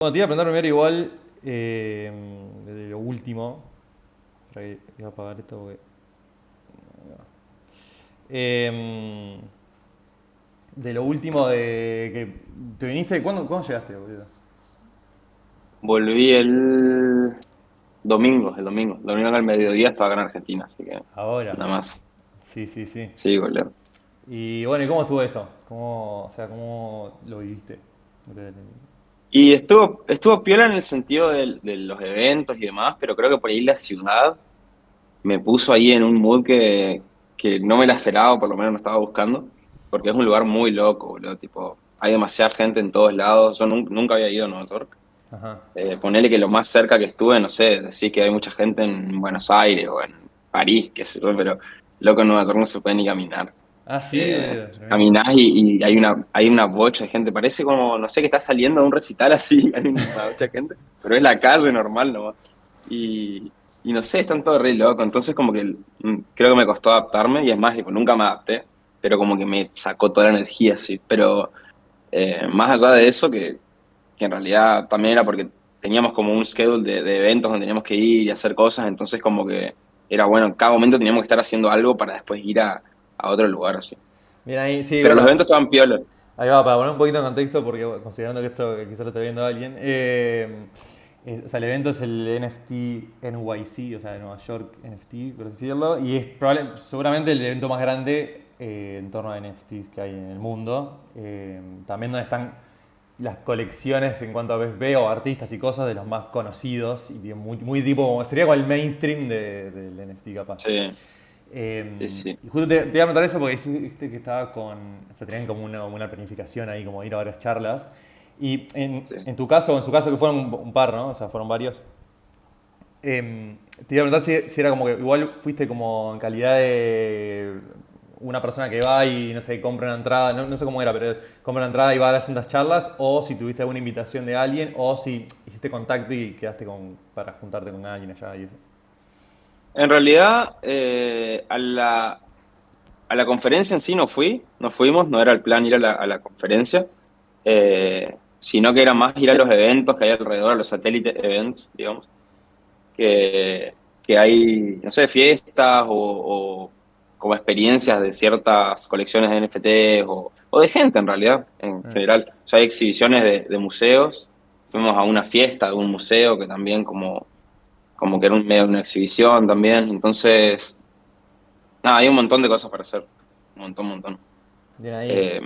Bueno, te iba a preguntar primero igual de lo último. Por ahí iba a apagar esto porque... em, de lo último de que te viniste. ¿Cuándo llegaste, boludo? Volví el domingo al mediodía estaba acá en Argentina, así que Ahora. nada más. Sí, sí, sí. Sí, boludo. Y bueno, ¿y cómo estuvo eso? ¿Cómo lo viviste? Y estuvo piola en el sentido de los eventos y demás, pero creo que por ahí la ciudad me puso ahí en un mood que no me la esperaba, o por lo menos no estaba buscando, porque es un lugar muy loco, boludo. Tipo, hay demasiada gente en todos lados. Yo nunca había ido a Nueva York. Ajá. Ponele que lo más cerca que estuve, no sé, decir que hay mucha gente en Buenos Aires o en París, qué sé yo, pero loco en Nueva York no se puede ni caminar. Ah, sí, boludo. Tremendo. Caminás y hay una bocha de gente, parece como, no sé, que está saliendo de un recital así, hay una bocha de gente, pero es la calle normal nomás. Y no sé, están todos re locos, entonces como que creo que me costó adaptarme y es más, tipo, nunca me adapté, pero como que me sacó toda la energía, sí. Pero más allá de eso, que en realidad también era porque teníamos como un schedule de eventos donde teníamos que ir y hacer cosas, entonces como que era bueno, en cada momento teníamos que estar haciendo algo para después ir a otro lugar, así. Mira ahí, sí, Pero los bueno. eventos estaban piola. Ahí va, para poner un poquito en contexto, porque considerando que esto quizás lo esté viendo alguien, o sea, el evento es el NFT NYC, o sea, de Nueva York NFT, por decirlo, y es seguramente el evento más grande en torno a NFTs que hay en el mundo. También donde están las colecciones en cuanto a veo artistas y cosas de los más conocidos, y muy, muy tipo, sería como el mainstream del NFT capaz. Sí, sí, sí. Y justo te iba a preguntar eso porque dijiste que estaba o sea, tenían como una planificación ahí, como ir a varias charlas. Y Sí. en tu caso, o en su caso, que fueron un par, ¿no? O sea, fueron varios. Te iba a preguntar si era como que igual fuiste como en calidad de una persona que va y, no sé, compra una entrada, no sé cómo era, pero compra una entrada y va a las distintas charlas, o si tuviste alguna invitación de alguien, o si hiciste contacto y quedaste para juntarte con alguien allá y eso. En realidad, a la conferencia en sí no fui, no fuimos, no era el plan ir a la conferencia, sino que era más ir a los eventos que hay alrededor, a los satélite events, digamos, que hay, no sé, fiestas o como experiencias de ciertas colecciones de NFT o de gente en realidad, en general. O sea, hay exhibiciones de museos, fuimos a una fiesta de un museo que también como que era medio una exhibición también, entonces, nada, hay un montón de cosas para hacer, un montón, un montón. Bien ahí. Eh,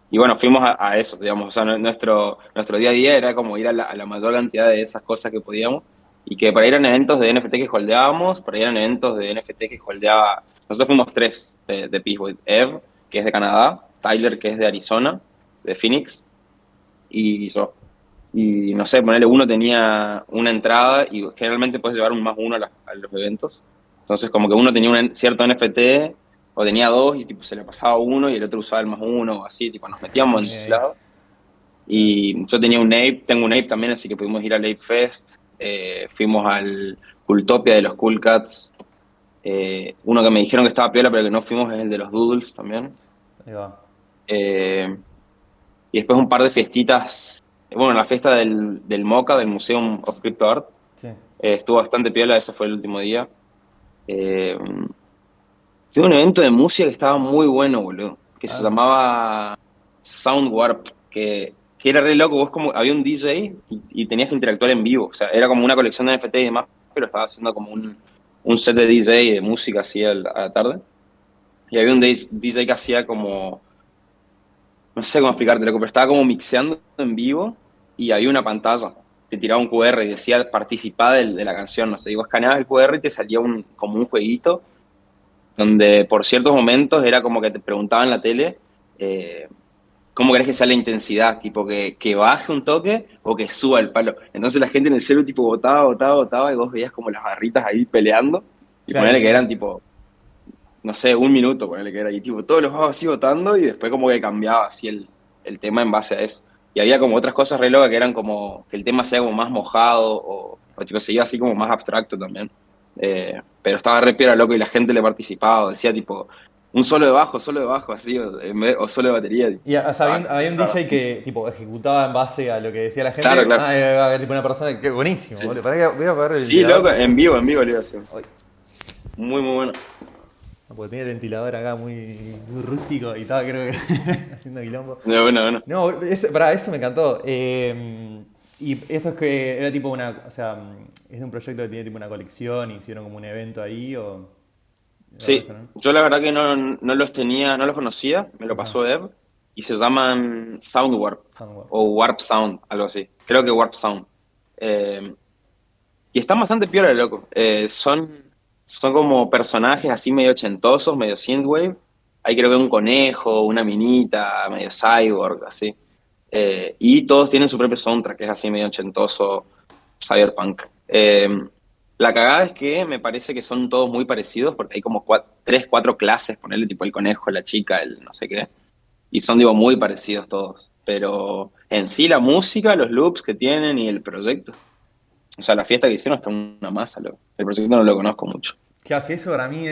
y bueno, fuimos a eso, digamos, o sea, nuestro día a día era como ir a la mayor cantidad de esas cosas que podíamos, y que para ir a eventos de NFT que holdeábamos, para ir a eventos de NFT que holdeaba, nosotros fuimos tres de Peacewood: Ev, que es de Canadá, Tyler, que es de Arizona, de Phoenix, y yo. Y no sé, ponerle uno tenía una entrada y generalmente puedes llevar un más uno a los eventos. Entonces, como que uno tenía un cierto NFT o tenía dos y tipo se le pasaba uno y el otro usaba el más uno o así, tipo nos metíamos en Bien ese ahí. lado. Claro. Y yo tenía un Ape, tengo un Ape también, así que pudimos ir al Ape Fest. Fuimos al Cultopia de los Cool Cats. Uno que me dijeron que estaba piola pero que no fuimos es el de los Doodles también. Ahí va. Eh, y después un par de fiestitas. Bueno, la fiesta del MoCA, del Museum of Crypto Art, Sí. estuvo bastante piola, ese fue el último día. Eh, Fue un evento de música que estaba muy bueno, boludo, que se Ah, llamaba Sound Warp, que era re loco, vos como, había un DJ y tenías que interactuar en vivo, o sea, era como una colección de NFT y demás, pero estaba haciendo como un set de DJ de música así a la tarde, y había un DJ que hacía como, no sé cómo explicártelo, pero estaba como mixeando en vivo y había una pantalla que tiraba un QR y decía participá de la canción, no sé, y vos escaneabas el QR y te salía como un jueguito donde por ciertos momentos era como que te preguntaban en la tele, ¿cómo crees que sea la intensidad? Tipo, que baje un toque o que suba el palo. Entonces la gente en el celu tipo votaba, votaba, votaba y vos veías como las barritas ahí peleando y claro, ponerle que sí. eran tipo, no sé, un minuto, ponerle que era, y tipo todos los juegos así votando y después como que cambiaba así el tema en base a eso. Y había como otras cosas re locas que eran como que el tema sea como más mojado o tipo se iba así como más abstracto también. Pero estaba re piola loco y la gente le participaba, decía tipo, un solo de bajo, así, o solo de batería. Y o sea, había un Estaba- DJ que tipo ejecutaba en base a lo que decía la Claro, gente. claro. Ah, tipo una persona que buenísimo, Sí, boludo. sí. Pará que voy a apagar el Sí, loco, ventilador. en vivo le iba a hacer. Ay, Muy, muy bueno. porque tenía el ventilador acá muy rústico y estaba creo que haciendo quilombo. No, bueno, bueno. No, pará, eso me encantó. Y esto es que era tipo una, o sea, es un proyecto que tiene tipo una colección y hicieron como un evento ahí o algo de eso, Sí, ¿no? yo la verdad que no los tenía, no los conocía, me lo Ajá, pasó Ev, y se llaman Sound Warp, Soundwave. o Warp Sound, algo así. Creo que Warp Sound. Eh, y están bastante piola, loco. Son como personajes así medio ochentosos, medio synthwave. Hay creo que un conejo, una minita, medio cyborg, así. Y todos tienen su propio soundtrack, que es así medio ochentoso, cyberpunk. La cagada es que me parece que son todos muy parecidos, porque hay como tres, cuatro clases, ponerle tipo el conejo, la chica, el no sé qué. Y son, digo, muy parecidos todos. Pero en sí la música, los loops que tienen y el proyecto, o sea, la fiesta que hicieron está una masa, loco. El proyecto no lo conozco mucho. Claro, que eso para mí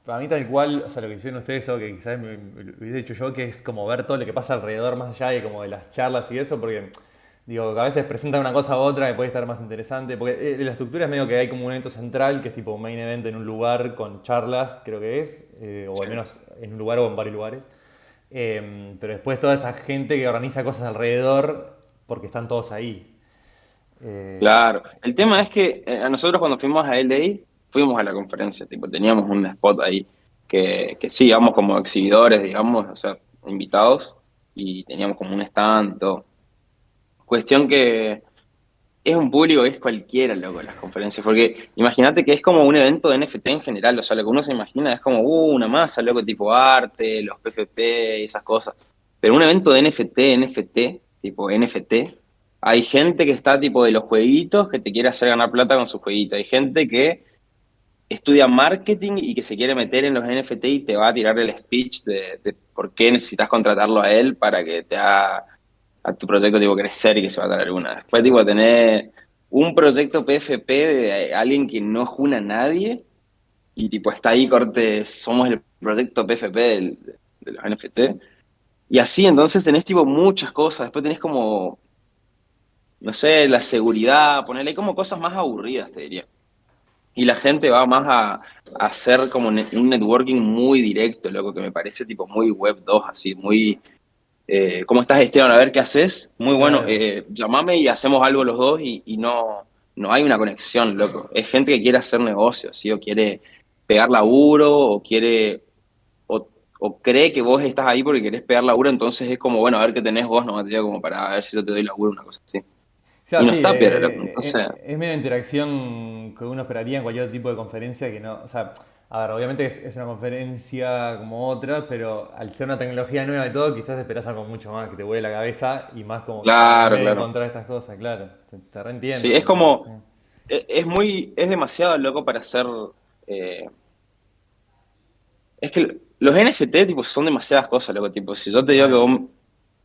para mí tal cual, o sea, lo que hicieron ustedes o que quizás me lo hubiese hecho yo, que es como ver todo lo que pasa alrededor más allá de como de las charlas y eso, porque digo, que a veces presentan una cosa u otra que puede estar más interesante, porque la estructura es medio que hay como un evento central, que es tipo un main event en un lugar con charlas, creo que es, o al Sí. menos en un lugar o en varios lugares. Pero después toda esta gente que organiza cosas alrededor, porque están todos ahí. Claro. El No tema sé. es que a nosotros cuando fuimos a LA, fuimos a la conferencia, tipo, teníamos un spot ahí que sí, íbamos como exhibidores, digamos, o sea, invitados, y teníamos como un stand y todo. Cuestión que es un público que es cualquiera, loco, las conferencias, porque imagínate que es como un evento de NFT en general, o sea, lo que uno se imagina es como, una masa, loco, tipo arte, los PFP y esas cosas. Pero un evento de NFT, tipo NFT, hay gente que está tipo de los jueguitos que te quiere hacer ganar plata con sus jueguitos. Hay gente que estudia marketing y que se quiere meter en los NFT y te va a tirar el speech de por qué necesitas contratarlo a él para que te haga a tu proyecto tipo crecer y que se va a dar alguna. Después Claro. tipo tener un proyecto PFP de alguien que no juna a nadie y tipo está ahí corte, somos el proyecto PFP de los NFT. Y así entonces tenés tipo muchas cosas, después tenés como, no sé, la seguridad, ponerle como cosas más aburridas, te diría. Y la gente va más a hacer como un networking muy directo, loco, que me parece tipo muy web 2 así, muy ¿cómo estás, Esteban? A ver qué haces. Muy bueno, Claro. llamame y hacemos algo los dos y no hay una conexión, loco. Es gente que quiere hacer negocios, ¿sí? O quiere pegar laburo, o quiere, o, o cree que vos estás ahí porque querés pegar laburo, entonces es como, bueno, a ver qué tenés vos, no te digo como para ver si yo te doy laburo, una cosa así. Claro, Y no sí, está peor, loco. Entonces, es medio interacción que uno esperaría en cualquier tipo de conferencia que no, o sea, a ver, obviamente es una conferencia como otra, pero al ser una tecnología nueva y todo, quizás esperás algo mucho más, que te vuele la cabeza y más como que en claro, vez de claro. encontrar estas cosas, claro, te Sí, reentiendo. es Sí. como, es demasiado loco para hacer. eh, Es que los NFT, tipo, son demasiadas cosas, loco, tipo, si yo te digo Mal.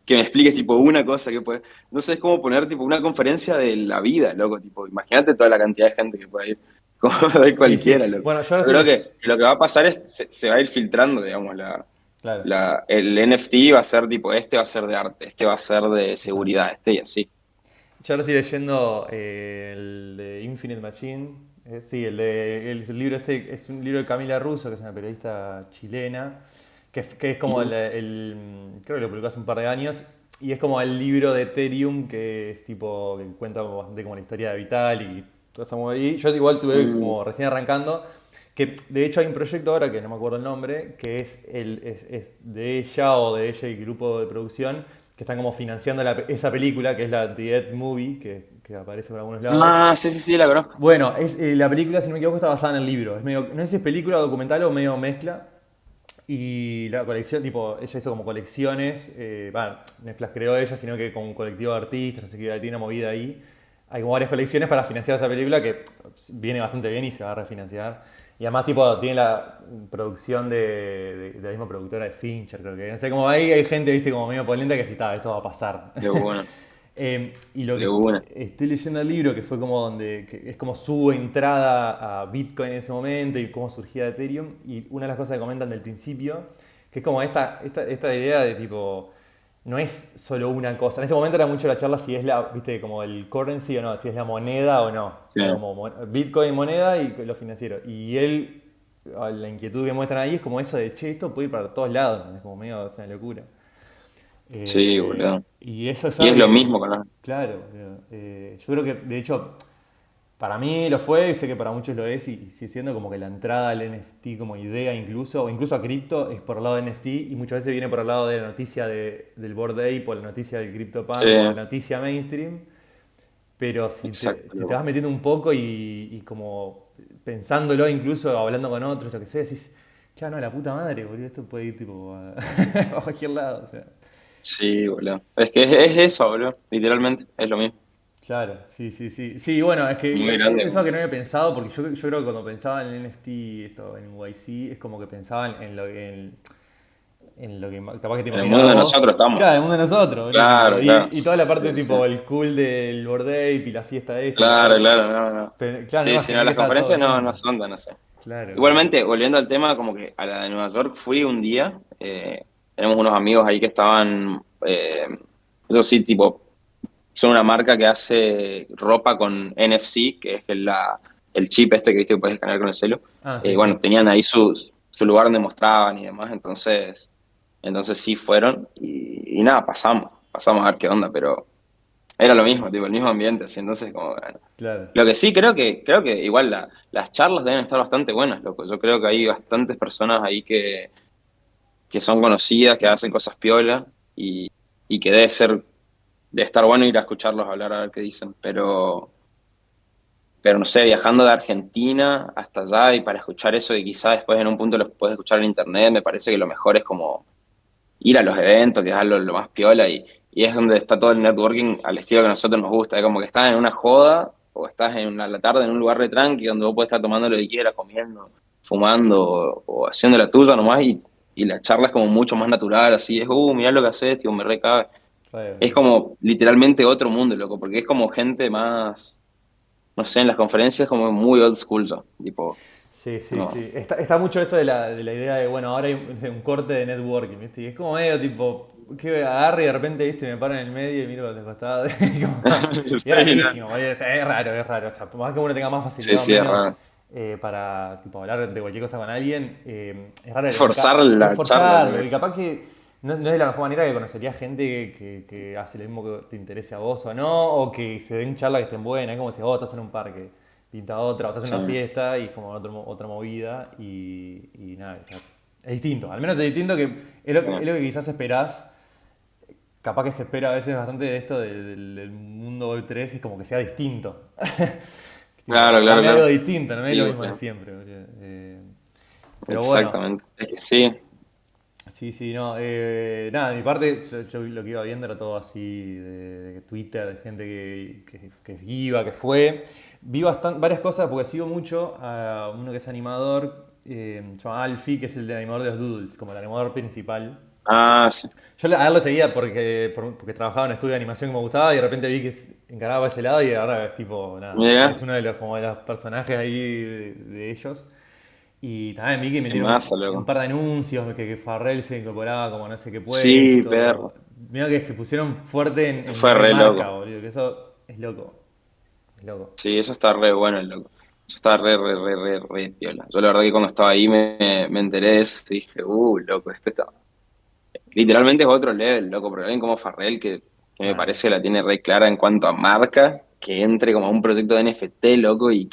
que me expliques, tipo, una cosa que puede, no sé, es como poner, tipo, una conferencia de la vida, loco, tipo, imagínate toda la cantidad de gente que puede ir, como de Sí, sí. cualquiera, loco. Bueno, yo ahora Yo estoy creo leyendo. que lo que va a pasar es, se va a ir filtrando, digamos, Claro, el NFT va a ser, tipo, este va a ser de arte, este va a ser de total. seguridad, este y así. Yo ahora estoy leyendo el de Infinite Machine. Sí, el libro este es un libro de Camila Russo, que es una periodista chilena, que es como Ujú. creo que lo publicó hace un par de años, y es como el libro de Ethereum, que es tipo, que cuenta bastante como la historia de Vital y toda esa movida. Y yo igual tuve Mm. como recién arrancando, que de hecho hay un proyecto ahora que no me acuerdo el nombre, que es de ella o de ella y grupo de producción, que están como financiando esa película, que es la The Ed Movie, que aparece por algunos lados. Ah, sí, sí, sí, la conozco. Bueno, la película, si no me equivoco, está basada en el libro. Es medio, no sé si es película o documental o medio mezcla. Y la colección, tipo, ella hizo como colecciones, no es que las creó ella, sino que con un colectivo de artistas, no sé qué, tiene una movida ahí. Hay como varias colecciones para financiar esa película que viene bastante bien y se va a refinanciar. Y además, tipo, tiene la producción de la misma productora de Fincher, creo que. No sé, como ahí hay gente, viste, como medio polenta que sí, está, esto va a pasar. Qué bueno. Y lo de que una. estoy leyendo el libro, que fue como donde, que es como su entrada a Bitcoin en ese momento y cómo surgía Ethereum, y una de las cosas que comentan del principio, que es como esta idea de tipo, no es solo una cosa. En ese momento era mucho la charla si es viste, como el currency o no, si es la moneda o no. Sí, Era como Bitcoin moneda y lo financiero. Y él, la inquietud que muestran ahí es como eso de, che, esto puede ir para todos lados, ¿no? Es como medio, es una locura. sí, boludo. Y eso es Y algo es lo que, mismo con los... claro, yo creo que de hecho para mí lo fue y sé que para muchos lo es y sigue siendo como que la entrada al NFT como idea incluso, o incluso a cripto es por el lado de NFT y muchas veces viene por el lado de la noticia del Bored Ape o la noticia del Sí, CryptoPunk o la noticia mainstream, pero exacto, si te loco. vas metiendo un poco y como pensándolo incluso, hablando con otros, lo que sea, decís, claro, no, la puta madre, boludo, esto puede ir tipo a, a cualquier lado, o sea. Sí, boludo. Es que es eso, boludo. Literalmente, es lo mismo. Claro, sí, sí, sí. Sí, bueno, es que Muy grande, eso boludo. que no había pensado, porque yo creo que cuando pensaba en el NFT, esto, en YC, es como que pensaba en lo que capaz que te En el mundo imaginabas de vos. nosotros estamos. Claro, el mundo de nosotros, buenísimo. Claro, claro. Y toda la parte Sí, sí. tipo el cool del Bored Ape y la fiesta esta y lo Claro, otro. claro, no, no. Pero claro, no Sí, sí, no, imaginé que las estaba todo conferencias no, no junto. son tan así. Claro, boludo. Igualmente, volviendo al tema, como que a la de Nueva York fui un día, tenemos unos amigos ahí que estaban, eso sí, tipo, son una marca que hace ropa con NFC, que es el chip este que viste que puedes escanear con el celu. Ah, sí, sí. Bueno, tenían ahí su lugar donde mostraban y demás, entonces sí fueron y nada, pasamos a ver qué onda, pero era lo mismo, tipo, el mismo ambiente, así, entonces como, bueno. Claro. Lo que sí, creo que igual las charlas deben estar bastante buenas, loco. Yo creo que hay bastantes personas ahí que son conocidas, que hacen cosas piola y que de estar bueno ir a escucharlos hablar a ver qué dicen. Pero no sé, viajando de Argentina hasta allá y para escuchar eso y quizá después en un punto los puedes escuchar en internet, me parece que lo mejor es como ir a los eventos, que es lo más piola y es donde está todo el networking al estilo que a nosotros nos gusta. Es como que estás en una joda o estás la tarde en un lugar de tranqui donde vos podés estar tomando lo que quieras, comiendo, fumando o haciendo la tuya nomás y la charla es como mucho más natural, así es, mirá lo que haces, tío, me recabe. Re, Es boludo. como literalmente otro mundo, loco, porque es como gente más, no sé, en las conferencias como muy old school, ya, tipo, Sí, sí, no. sí. Está mucho esto de la idea de, bueno, ahora hay un corte de networking, ¿viste? Y es como medio tipo, que agarre y de repente, ¿viste? Me paro en el medio y miro para los costados. Y es Sí, no. rarísimo, boludo, es raro, es raro. O sea, por más que uno tenga más Sí, facilidad o sí, es menos raro. para tipo, hablar de cualquier cosa con alguien, es raro Forzar es la charla, forzarlo. loco. Y capaz que no es de la mejor manera que conocerías gente que hace lo mismo que te interese a vos o no, o que se den charlas que estén buenas. Es como si vos estás en un parque pinta otra, o estás en Sí. una fiesta y es como otra movida y nada, es distinto. Al menos es distinto que es lo que quizás esperás. Capaz que se espera a veces bastante de esto del mundo Web 3, es como que sea distinto. Claro, Tipo, claro, dame algo claro. distinto, no es Sí, lo mismo de boludo. siempre, boludo. Pero bueno, Exactamente. Es que sí. sí, sí, no. Nada, de mi parte, yo lo que iba viendo era todo así de Twitter, de gente que iba, que fue. Vi varias cosas porque sigo mucho a uno que es animador, se llama Alfie, que es el de animador de los Doodles, como el animador principal. Ah, sí. A él lo seguía porque trabajaba en un estudio de animación que me gustaba y de repente vi que encaraba para ese lado y ahora es tipo, nada, es Mira, uno de los, como de los personajes ahí de ellos. Y también vi que qué metieron masa, un loco. par de anuncios, que Farrell se incorporaba como no sé qué Sí, puesto. perro. Mira que se pusieron fuerte en Fue nivel re marca, loco. boludo, que eso es loco, es loco. Sí, eso está re bueno, el loco. Eso está re piola. Yo la verdad que cuando estaba ahí me enteré de eso y dije, loco, este está... Literalmente es otro level, loco, porque alguien como Farrell que me Mal. parece que la tiene re clara en cuanto a marca, que entre como a un proyecto de NFT, loco, y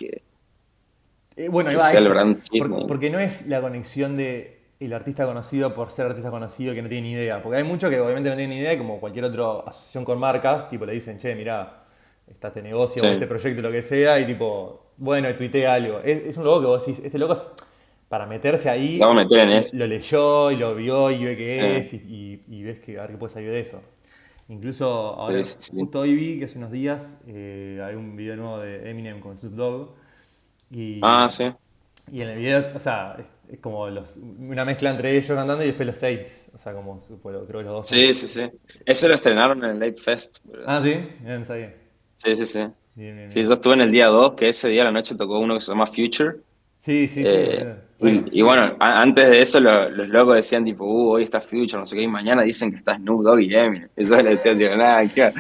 Bueno, ahí que va sea el eso, brand shit, ¿no? porque no es la conexión de el artista conocido por ser artista conocido que no tiene ni idea. Porque hay muchos que obviamente no tienen ni idea, como cualquier otra asociación con marcas, tipo le dicen, che, mirá, está este negocio Sí, o este proyecto, lo que sea, y tipo, bueno, y tuitea algo. Es un logo que vos decís, este loco para meterse vamos a ahí meter en eso. lo leyó y lo vio y ve Sí, qué es y ves que a ver qué puede salir de eso. Incluso sí, ahora, sí, sí. justo hoy vi que hace unos días hay un video nuevo de Eminem con Snoop Dogg Ah, y sí. Y en el video, o sea, es como una mezcla entre ellos cantando y después los apes. O sea, como creo que los dos son. Sí, sí, sí. Ese lo estrenaron en el Late Fest, boludo. Ah, sí, no sabía. Sí, sí, sí. Bien, bien, Sí, bien. yo estuve en el día 2 que ese día a la noche tocó uno que se llama Future. Sí, sí, sí, boludo. Y Reconocido. bueno, antes de eso los locos decían tipo, hoy está Future, no sé qué, y mañana dicen que está Snoop Dogg y Eminem. Y yo le decía, tipo, nada, ¿qué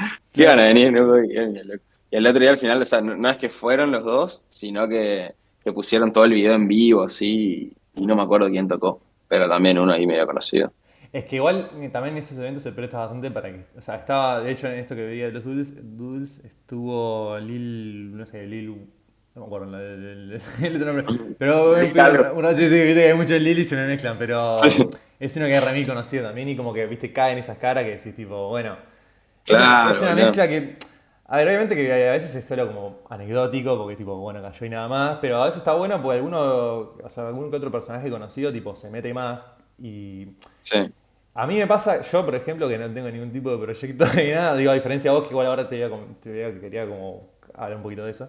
van a Claro. venir Snoop Dogg y Eminem, loco? Y el otro día al final, o sea, no es que fueron los dos, sino que pusieron todo el video en vivo, así, y no me acuerdo quién tocó, pero también uno ahí medio conocido. Es que igual también esos eventos se presta bastante para que. O sea, estaba, de hecho, en esto que veía de los Doodles estuvo Lil. No sé, Lil. No me acuerdo el otro nombre. Pero Algo. sí, sí, viste que hay muchos Lil y se me mezclan. Pero Sí, es uno que es re mil conocido también y como que, viste, cae en esas caras que decís, tipo, bueno. Es claro, una boludo. mezcla que. A ver, obviamente que a veces es solo como anecdótico, porque tipo, bueno, cayó y nada más, pero a veces está bueno porque o sea, algún que otro personaje conocido, tipo, se mete más y Sí, a mí me pasa, yo por ejemplo, que no tengo ningún tipo de proyecto ni nada, digo, a diferencia de vos, que igual ahora que quería como hablar un poquito de eso,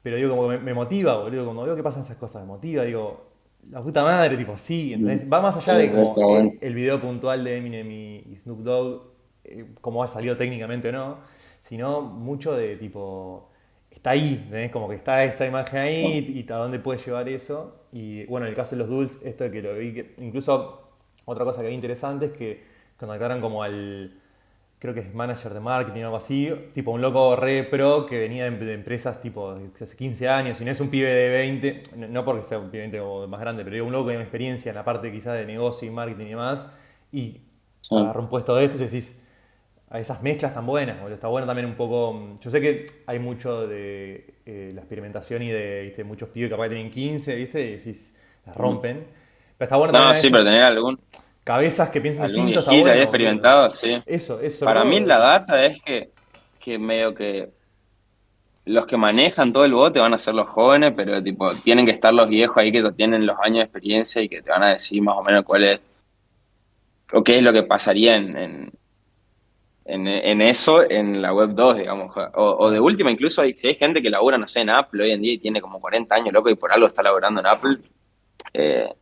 pero digo, como me motiva, boludo, cuando veo que pasan esas cosas, me motiva, digo, la puta madre, tipo, sí, ¿entendés? Va más allá de está como bueno. el video puntual de Eminem y Snoop Dogg, cómo ha salido técnicamente o no, sino mucho de tipo, está ahí, ¿entendés? Como que está esta imagen ahí y a dónde puede llevar eso. Y bueno, en el caso de los Dulls, esto de que lo vi, incluso otra cosa que vi interesante es que contactaron como creo que es manager de marketing o algo así, tipo un loco re pro que venía de empresas tipo de hace 15 años y no es un pibe de 20, no porque sea un pibe de 20 o más grande, pero digo un loco que tiene experiencia en la parte quizás de negocio y marketing y demás, y Sí. agarra un puesto de estos y decís, a esas mezclas tan buenas, boludo. Está bueno también un poco. Yo sé que hay mucho de la experimentación y de ¿viste? Muchos pibes que capaz que tienen 15, ¿viste? Y decís, las rompen. Pero está bueno también No, a sí, pero veces tener cabezas que piensen algún distinto, está viejito ahí bueno, boludo. experimentado, sí. Eso, sobre Para mí todo la eso. data es que medio que los que manejan todo el bote van a ser los jóvenes, pero tipo, tienen que estar los viejos ahí que ya tienen los años de experiencia y que te van a decir más o menos cuál es, o qué es lo que pasaría en eso en la web 2 digamos. O de Claro. última, incluso si hay gente que labura, no sé, en Apple hoy en día y tiene como 40 años, loco, y por algo está laburando en Apple, eh,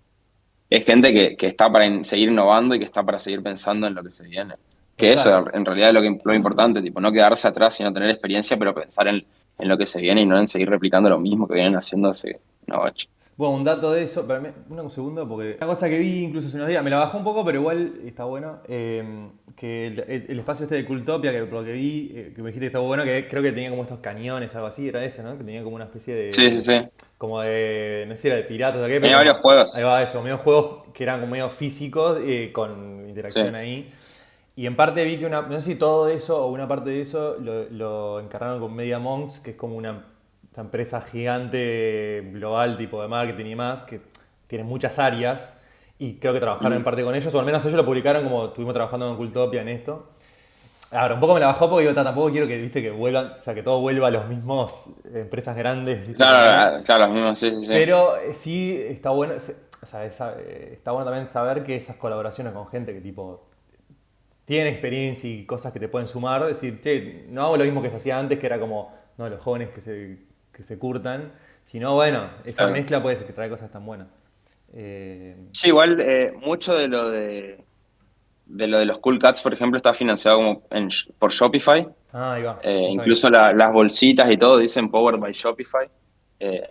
es gente que está para seguir innovando y que está para seguir pensando en lo que se viene. Que Total. eso en realidad es lo importante, tipo, no quedarse atrás, sino tener experiencia, pero pensar en lo que se viene y no en seguir replicando lo mismo que vienen haciendo hace una bocha. Bueno, un dato de eso, pero un segundo, porque una cosa que vi incluso hace unos días, me la bajó un poco, pero igual está bueno, que el espacio este de Cultopia, que por lo que vi, que me dijiste que estaba bueno, que creo que tenía como estos cañones, algo así, era eso, ¿no? Que tenía como una especie Sí, sí, sí. como de, no sé si era de piratas o qué, pero Tenía como, varios ahí juegos. va eso, medio juegos que eran como medio físicos, con Sí. interacción ahí. Y en parte vi que no sé si todo eso o una parte de eso lo encargaron con Media Monks, que es como esta empresa gigante global tipo de marketing y más, que tiene muchas áreas y creo que trabajaron en Ujú. parte con ellos, o al menos ellos lo publicaron como estuvimos trabajando con Cultopia en esto. Ahora, un poco me la bajó porque digo, tampoco quiero que, viste, que vuelvan, o sea, que todo vuelva a los mismos empresas grandes, viste, como es. Claro, claro, los mismos, sí, sí, sí. Pero sí está bueno, o sea, está bueno también saber que esas colaboraciones con gente que tipo tiene experiencia y cosas que te pueden sumar, decir, che, no hago lo mismo que se hacía antes, que era como, no, los jóvenes que se curtan, sino, bueno, esa Claro. mezcla puede ser que trae cosas tan buenas. Eh, Sí, igual mucho de lo de los Cool Cats, por ejemplo, está financiado como por Shopify. ahí va, no sabía. Incluso las bolsitas y todo dicen Powered by Shopify. Eh,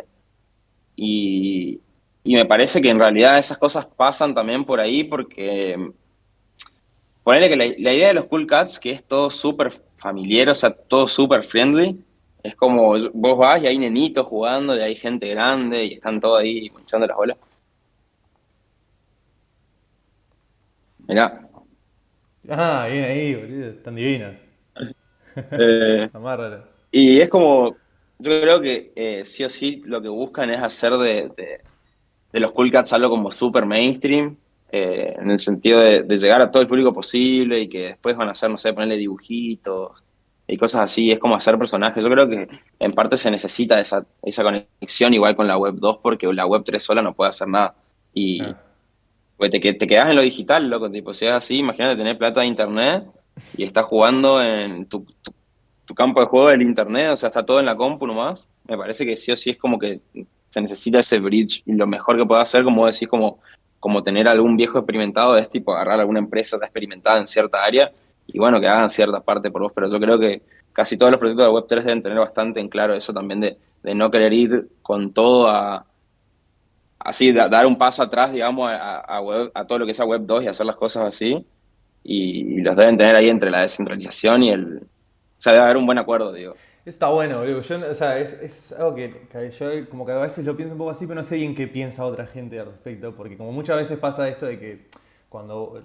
y, y me parece que en realidad esas cosas pasan también por ahí porque ponele que la idea de los Cool Cats, que es todo súper familiar, o sea, todo súper friendly, es como vos vas y hay nenitos jugando, y hay gente grande y están todos ahí pinchando las bolas. Mirá. Bien ahí, boludo, tan divino. Eh, Amárralo. y es como, yo creo que sí o sí lo que buscan es hacer de los Cool Cats algo como súper mainstream, en el sentido de llegar a todo el público posible y que después van a hacer, no sé, ponerle dibujitos y cosas así, es como hacer personajes. Yo creo que en parte se necesita esa conexión igual con la web 2 porque la web 3 sola no puede hacer nada. Ah. Y pues te quedas en lo digital, loco, tipo, si es así, imagínate tener plata de internet y estás jugando en tu campo de juego del internet, o sea, está todo en la compu nomás. Me parece que sí o sí es como que se necesita ese bridge. Y lo mejor que puedo hacer, como vos decís, como tener algún viejo experimentado, es tipo agarrar alguna empresa experimentada en cierta área y bueno, que hagan cierta parte por vos. Pero yo creo que casi todos los proyectos de Web3 deben tener bastante en claro eso también de no querer ir con todo así, dar un paso atrás, digamos, a todo lo que sea Web2 y hacer las cosas así. Y los deben tener ahí entre la descentralización y el... O sea, debe haber un buen acuerdo, digo. Está bueno, boludo. Yo, o sea, es algo que yo como que a veces lo pienso un poco así, pero no sé bien qué piensa otra gente al respecto, porque como muchas veces pasa esto de que cuando,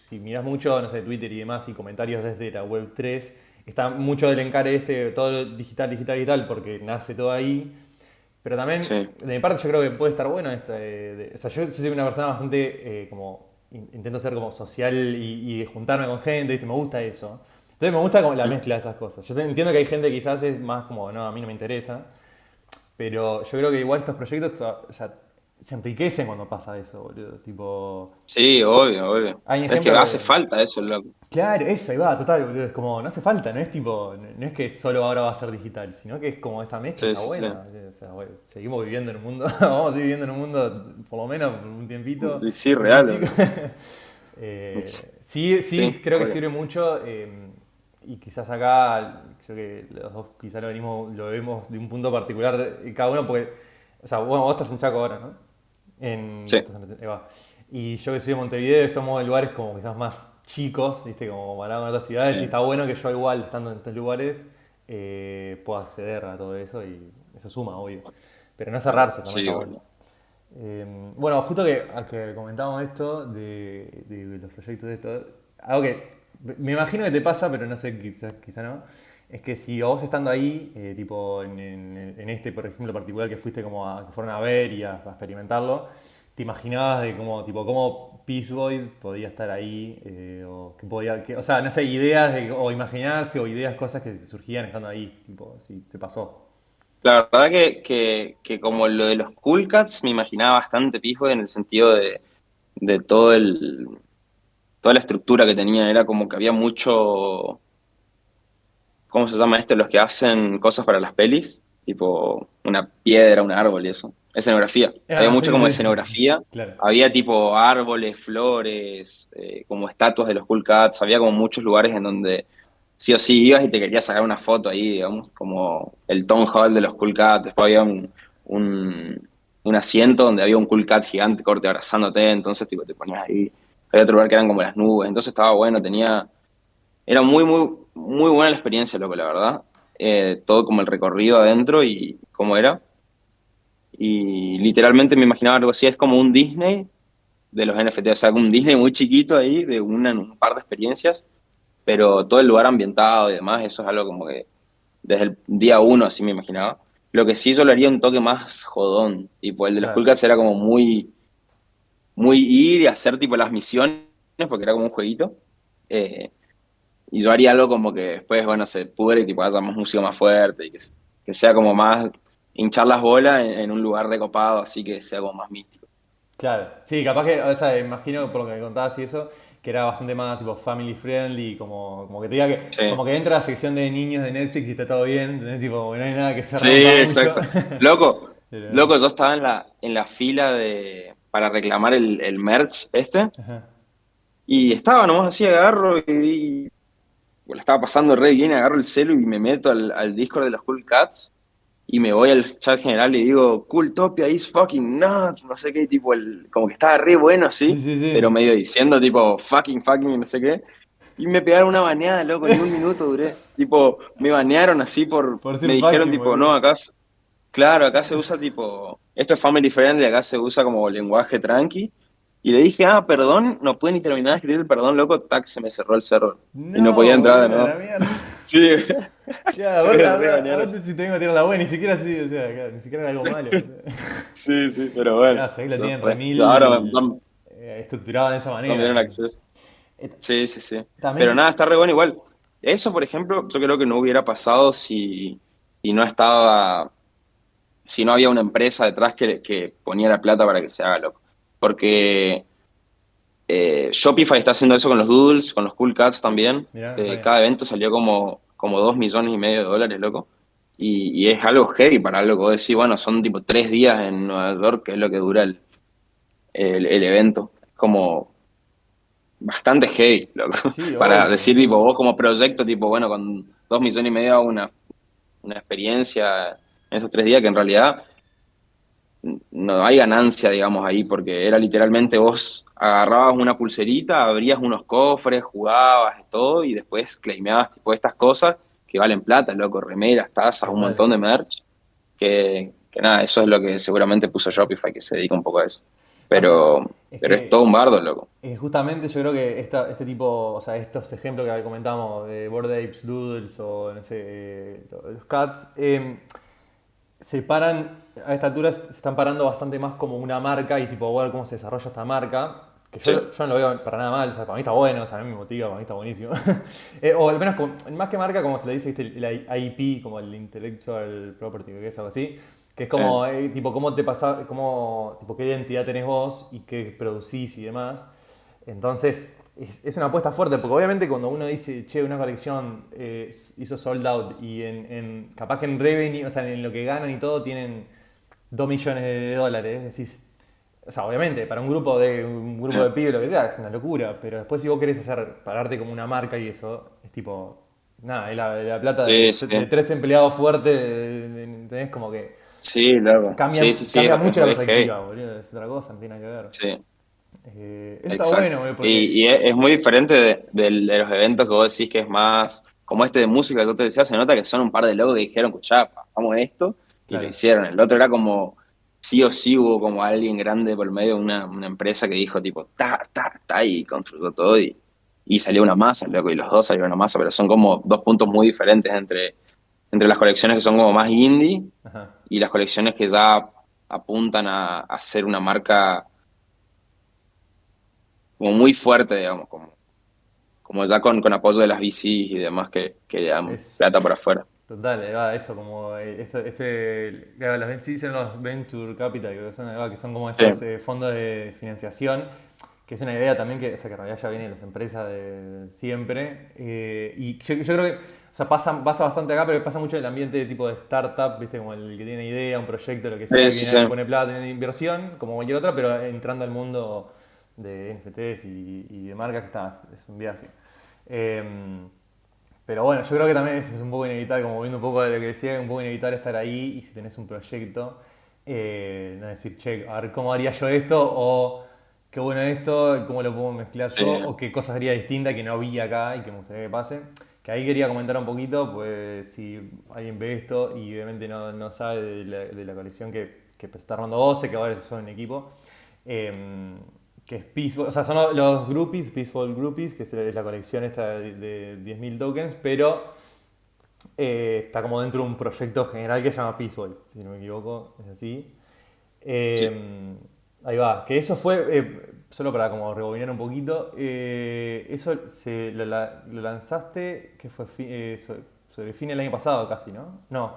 si miras mucho, no sé, Twitter y demás y comentarios desde la web 3 está mucho del encare todo digital, digital, digital, porque nace todo ahí. Pero también, Sí, de mi parte, yo creo que puede estar bueno esto o sea, yo soy una persona bastante como, intento ser como social y de juntarme con gente, ¿viste? Me gusta eso. Entonces me gusta como la mezcla de esas cosas. Yo entiendo que hay gente que quizás es más como, no, a mí no me interesa, pero yo creo que igual estos proyectos, o sea, se enriquecen cuando pasa eso, boludo. Tipo, sí, obvio, obvio. hay Es que ejemplos hace de... falta eso, loco. Claro, eso, ahí va, total, boludo. Es como, no hace falta, no es tipo, no es que solo ahora va a ser digital, sino que es como esta mezcla Sí, está sí, sí. buena. O sea, bueno, seguimos viviendo en un mundo, vamos a seguir viviendo en un mundo, por lo menos por un tiempito Y sí, real, físico. boludo. Sí, sí, Sí, creo que obvio. sirve mucho y quizás acá, creo que los dos quizás lo vemos de un punto particular cada uno, porque, o sea, bueno, vos estás en Chaco ahora, ¿no? Sí, Ahí va. Y yo que soy de Montevideo, somos de lugares como quizás más chicos, ¿viste? Como comparado con otras ciudades, y sí, está bueno que yo igual, estando en estos lugares, pueda acceder a todo eso y eso suma, obvio. Pero no cerrarse también sí, está bueno. boludo. Bueno, justo que comentábamos esto de los proyectos de esto, algo que me imagino que te pasa, pero no sé, quizá no, es que si vos estando ahí, tipo en este, por ejemplo, particular que fuiste como que fueron a ver y a experimentarlo, te imaginabas de cómo, tipo, cómo Peace Void podía estar ahí, o que podía, o sea, no sé, ideas o imaginarse o ideas, cosas que te surgían estando ahí, tipo, si te pasó. La verdad que como lo de los Cool Cats me imaginaba bastante pijo en el sentido de toda la estructura que tenían. Era como que había mucho, ¿cómo se llama esto? Los que hacen cosas para las pelis, tipo una piedra, un árbol y eso. Escenografía. Había Ah, mucho sí, como sí, escenografía. claro. Había tipo árboles, flores, como estatuas de los Cool Cats. Había como muchos lugares en donde sí o sí ibas y te querías sacar una foto ahí, digamos, como el Town Hall de los Cool Cats. Después había un asiento donde había un Cool Cat gigante corte abrazándote, entonces tipo te ponías ahí. Había otro lugar que eran como las nubes, entonces estaba bueno, era muy, muy, muy buena la experiencia, loco, la verdad. Todo como el recorrido adentro y cómo era. Y literalmente me imaginaba algo así, es como un Disney de los NFT, o sea, un Disney muy chiquito ahí, de un par de experiencias, pero todo el lugar ambientado y demás, eso es algo como que desde el día uno así me imaginaba. Lo que sí yo lo haría un toque más jodón, tipo el de los Cool Claro. Cats era como muy ir y hacer tipo las misiones, porque era como un jueguito. Eh, y yo haría algo como que después, bueno, se pudre y tipo haya más música más fuerte y que sea como más hinchar las bolas en un lugar recopado, así que sea como más místico. Claro, sí, capaz que, o sea, imagino por lo que me contabas y eso, que era bastante más tipo family friendly, como que te diga que, Sí, como que entra a la sección de niños de Netflix y está todo bien, ¿entendés? Tipo, que no hay nada que se sí, rompa mucho. exacto. Loco, Pero, loco, yo estaba en la fila para reclamar el merch este ajá. y estaba nomás así, agarro bueno, estaba pasando re bien, agarro el celu y me meto al Discord de los Cool Cats y me voy al chat general y digo, Cooltopia is fucking nuts, no sé qué, tipo, como que estaba re bueno Sí, así, sí, pero sí. medio diciendo tipo, fucking, no sé qué. Y me pegaron una baneada, loco, ni un minuto duré. Tipo, me banearon así Por ser me dijeron fucking, tipo, no, boludo. claro, acá se usa tipo, esto es family friendly, acá se usa como lenguaje tranqui. Y le dije, ah, perdón, no pude ni terminar de escribir el perdón, loco, tac, se me cerró el server. Y no podía No, entrar de boludo, la nuevo. mierda. Sí, Ya, me re banearon. aparte si tengo que tirar la buena, ni siquiera así, o sea, claro, ni siquiera era algo malo, boludo. Sí, sí, pero bueno, Claro, ahí lo ya tienen fue. Ahora remil estructurado de esa ya me manera. dieron acceso. Eh, Sí, sí, sí. Pero También, nada, está re bueno igual. Eso, por ejemplo, yo creo que no hubiera pasado si no estaba, si no había una empresa detrás que ponía la plata para que se haga loco. Porque Shopify está haciendo eso con los Doodles, con los Cool Cats también. mirá, no sabía. Cada evento salió como $2,500,000, loco. y es algo heavy para algo que vos decís, bueno, son tipo 3 días en Nueva York, que es lo que dura el evento. Es como bastante heavy, loco. Sí, Para obvio, decir, tipo, boludo. vos como proyecto, tipo, bueno, con 2,5 millones hago una experiencia en esos 3 días que en realidad no hay ganancia, digamos, ahí, porque era literalmente vos agarrabas una pulserita, abrías unos cofres, jugabas y todo, y después claimeabas, tipo, estas cosas que valen plata, loco, remeras, tazas, un Total. montón de merch, que nada, eso es lo que seguramente puso Shopify, que se dedica un poco a eso. Pasa, Pero, es pero es todo que un bardo, loco. justamente yo creo que este tipo, o sea, estos ejemplos que comentamos de Bored Apes, Doodles o no sé, los Cats, se paran, a esta altura se están parando bastante más como una marca y tipo ver cómo se desarrolla esta marca. Que Sí, yo no lo veo para nada mal, o sea, para mí está bueno, o sea, a mí me motiva, para mí está buenísimo. O al menos, más que marca, como se le dice, ¿viste? El IP, como el Intellectual Property, que es algo así. Que es sí, como, tipo, cómo te pasa, cómo, tipo, qué identidad tenés vos y qué producís y demás. Entonces, es una apuesta fuerte, porque obviamente cuando uno dice, che, una colección hizo sold out y capaz que en revenue, o sea, en lo que ganan y todo, tienen 2 millones de dólares, decís, o sea, obviamente, para un grupo de sí. pibes, lo que sea, es una locura, pero después si vos querés pararte como una marca y eso, es tipo, nada, es la plata Sí, de sí. 3 empleados fuertes, tenés como que Sí, loco. Sí, cambia, sí, sí, cambia es mucho la re heavy. perspectiva, boludo, es otra cosa, no tiene nada que ver. Sí, Eso está bueno, exacto. boludo, porque, Y es muy diferente de los eventos que vos decís que es más, como este de música que tú te decías, se nota que son un par de locos que dijeron, escuchá, vamos a esto, y lo claro. hicieron. El otro era como, sí o sí hubo como alguien grande por medio, una empresa que dijo tipo, ta, ta, ta, y construyó todo, y salió una masa, loco, y los dos salieron una masa, pero son como dos puntos muy diferentes entre las colecciones que son como más indie Ajá. y las colecciones que ya apuntan a ser una marca como muy fuerte, digamos, como ya con apoyo de las VCs y demás que le dan Es plata por afuera. total, va, eso, como claro, sí dicen los Venture Capital, que son como Sí, estos fondos de financiación, que es una idea también que, o sea, que en realidad ya viene de las empresas de siempre. Y yo creo que, o sea, pasa bastante acá, pero pasa mucho en el ambiente de tipo de startup, ¿viste? Como el que tiene idea, un proyecto, lo que sea, sí, y sí, viene sí. alguien pone plata, tiene inversión, como cualquier otra, pero entrando al mundo de NFTs y de marcas que está, es un viaje. Em, pero bueno, yo creo que también es un poco inevitable, como viendo un poco de lo que decía, es un poco inevitable estar ahí y si tenés un proyecto, no decir, che, a ver cómo haría yo esto, o qué bueno esto, cómo lo puedo mezclar Sí. yo, o qué cosas haría distinta que no vi acá y que me gustaría que pase. Que ahí quería comentar un poquito, pues si alguien ve esto y obviamente no sabe de la colección que está armando vos, sé que ahora son en equipo. Eh, que es Peaceful, o sea, son los groupies, Peaceful Groupies, que es la colección esta de 10.000 tokens, pero está como dentro de un proyecto general que se llama Peaceful, si no me equivoco, es así. Sí. Ahí va, que eso fue, solo para como rebobinar un poquito, eso lo lanzaste, que fue sobre fin del año pasado casi, ¿no? No,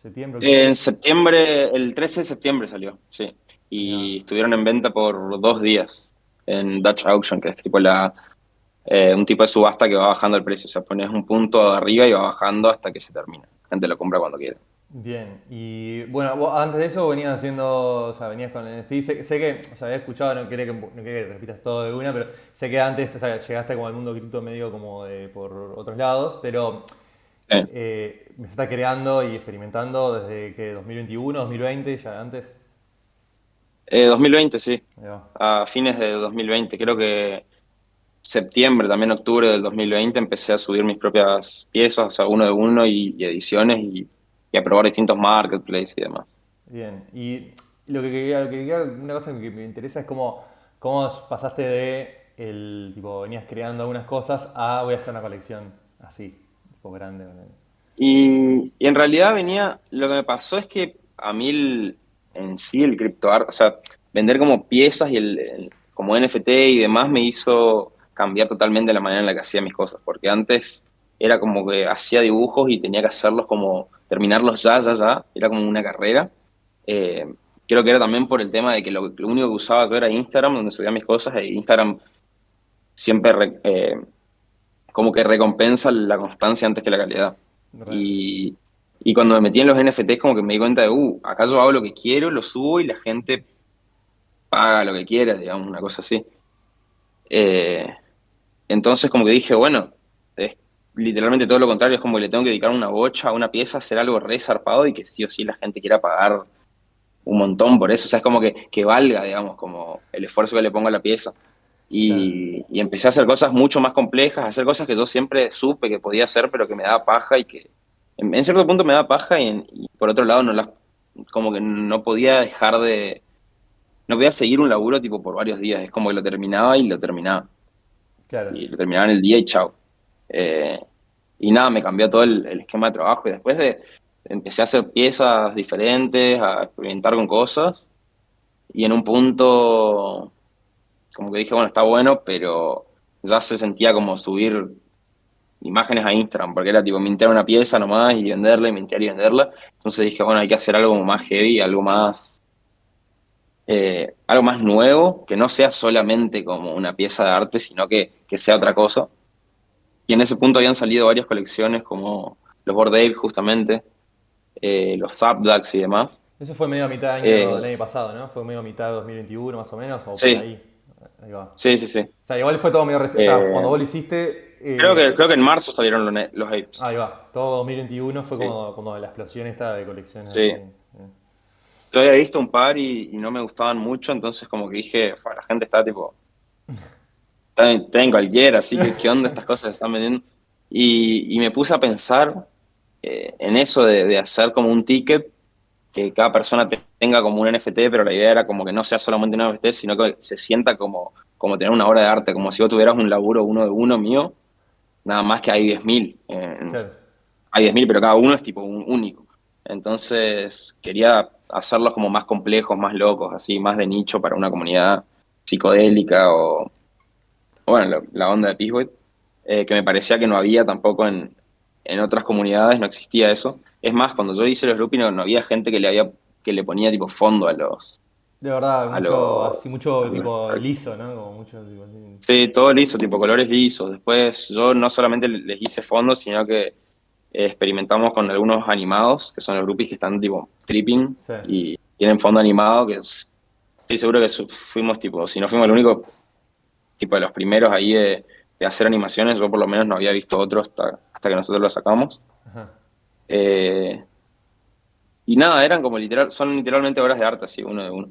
septiembre, octubre. En septiembre, el 13 de septiembre salió, sí. Ahí va. Y estuvieron en venta por 2 días en Dutch Auction, que es tipo un tipo de subasta que va bajando el precio. O sea, pones un punto arriba y va bajando hasta que se termina. La gente lo compra cuando quiere. Bien, y bueno, vos antes de eso venías haciendo, o sea, venías con el NFT, sé que, o sea, había escuchado, no quería que repitas todo de una, pero sé que antes, o sea, llegaste como al mundo cripto medio como por otros lados, pero Sí. me está creando y experimentando desde que 2021, 2020, ya antes. 2020, sí. Ahí va. A fines de 2020. Creo que septiembre, también octubre del 2020, empecé a subir mis propias piezas, o sea, uno de uno y ediciones y a probar distintos marketplaces y demás. Bien, y una cosa que me interesa es cómo pasaste tipo, venías creando algunas cosas a voy a hacer una colección así, tipo grande. Y en realidad lo que me pasó es que a mí en sí el criptoarte, o sea, vender como piezas y como NFT y demás me hizo cambiar totalmente la manera en la que hacía mis cosas, porque antes era como que hacía dibujos y tenía que hacerlos como, terminarlos ya, ya, ya, era como una carrera. Eh, Creo que era también por el tema de que lo único que usaba yo era Instagram, donde subía mis cosas, e Instagram siempre como que recompensa la constancia antes que la calidad. Re. Y, Y cuando me metí en los NFTs como que me di cuenta de, acá yo hago lo que quiero, lo subo y la gente paga lo que quiera, digamos, una cosa así. Eh, entonces como que dije, bueno, es literalmente todo lo contrario, es como que le tengo que dedicar una bocha a una pieza, hacer algo re zarpado y que sí o sí la gente quiera pagar un montón por eso, o sea, es como que valga, digamos, como el esfuerzo que le pongo a la pieza. Claro, Y empecé a hacer cosas mucho más complejas, a hacer cosas que yo siempre supe que podía hacer, pero que me daba paja y que en cierto punto me daba paja y por otro lado no las, como que no podía dejar de, no podía seguir un laburo tipo por varios días, es como que lo terminaba y lo terminaba, claro. y lo terminaba en el día y chao. Eh, y nada, me cambió todo el esquema de trabajo y después de, empecé a hacer piezas diferentes, a experimentar con cosas y en un punto como que dije, bueno, está bueno, pero ya se sentía como subir imágenes a Instagram, porque era tipo mintear una pieza nomás y venderla y mintear y venderla. Entonces dije, bueno, hay que hacer algo como más heavy, algo más nuevo, que no sea solamente como una pieza de arte, sino que sea otra cosa. Y en ese punto habían salido varias colecciones como los Bored Ape justamente, los Zapdax y demás. Eso fue medio a mitad de año del Eh, año pasado, ¿no? Fue medio a mitad de 2021 más o menos, o por sí, ahí. Ahí va. O sí, sí, sí. sea, igual fue todo medio O sea, Eh, cuando vos lo hiciste, creo que en marzo salieron los Apes. ahí va. Todo 2021 fue Sí, como la explosión esta de colecciones así. sí. Yo había visto un par y no me gustaban mucho, entonces como que dije, "Fua, la gente está tipo, está en cualquiera, así que qué onda estas cosas que están vendiendo. Y me puse a pensar en eso de hacer como un ticket, que cada persona tenga como un NFT, pero la idea era como que no sea solamente un NFT, sino que se sienta como tener una obra de arte, como si vos tuvieras un laburo uno de uno mío, nada más que hay 10.000. Claro. Hay 10.000 pero cada uno es tipo un único. Entonces quería hacerlos como más complejos, más locos, así, más de nicho para una comunidad psicodélica o bueno, la onda de Peacewood, que me parecía que no había tampoco en otras comunidades, no existía eso. Es más, cuando yo hice los grouping no había gente que le ponía tipo fondo De verdad, a mucho, así, los, mucho a los- tipo liso, ¿no? Como mucho tipo así. Sí, todo liso, tipo colores lisos. Después yo no solamente les hice fondos, sino que experimentamos con algunos animados, que son los groupies que están tipo tripping Sí. y tienen fondo animado, que es, estoy seguro que fuimos tipo, si no fuimos el único, tipo de los primeros ahí de hacer animaciones, yo por lo menos no había visto otro hasta que nosotros lo sacamos. Ajá. Eh, y nada, eran como son literalmente obras de arte, así, uno de uno.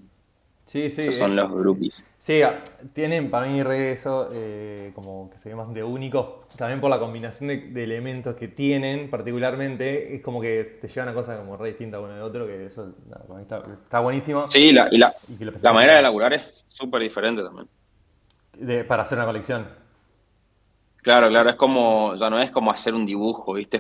Sí, sí. Esos son los groupies. Sí, tienen para mí re eso, como que se ve más de únicos, también por la combinación de elementos que tienen particularmente, es como que te llevan a cosas como re distintas uno de otro, que eso nada, para mí está buenísimo Sí, y que lo la presentes manera de acá. elaborar es súper diferente también. Para hacer una colección. Claro, claro, es como, ya no es como hacer un dibujo, ¿viste?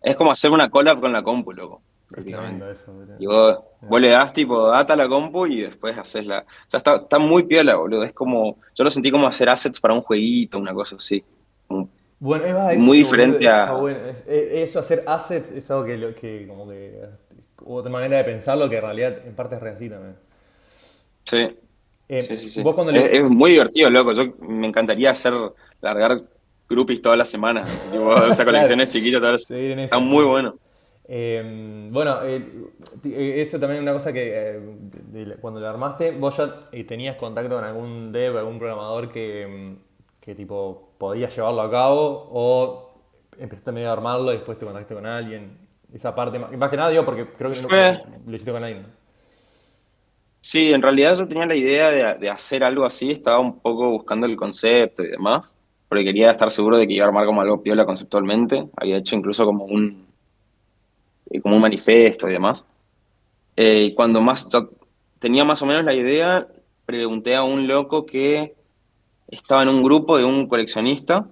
Es como hacer una collab con la compu, loco, Es prácticamente. tremendo eso, boludo. Y vos Mirá. le das tipo data a la compu y después haces la. O sea, está muy piola, boludo. Es como. Yo lo sentí como hacer assets para un jueguito, una cosa así. Como Bueno, es va muy eso, boludo, diferente eso está a. bueno. Eso, hacer assets, es algo que como que, otra manera de pensarlo que en realidad en parte es re así también. Sí, sí, sí, sí. Vos cuando Es le... muy divertido, loco. Yo me encantaría largar groupies todas las semanas. Así, tipo, o sea, Claro, colecciones chiquitas todas las. seguir en Está esa. muy bueno. Bueno, eso también es una cosa que cuando lo armaste, vos ya tenías contacto con algún dev, algún programador que tipo podía llevarlo a cabo o empezaste medio a armarlo y después te contactaste con alguien. Esa parte, más que nada digo porque creo que Fue. lo hiciste con alguien. Sí, en realidad yo tenía la idea de hacer algo así, estaba un poco buscando el concepto y demás, porque quería estar seguro de que iba a armar como algo piola conceptualmente. Había hecho incluso como un manifiesto y demás. Y cuando más yo tenía más o menos la idea, pregunté a un loco que estaba en un grupo de un coleccionista,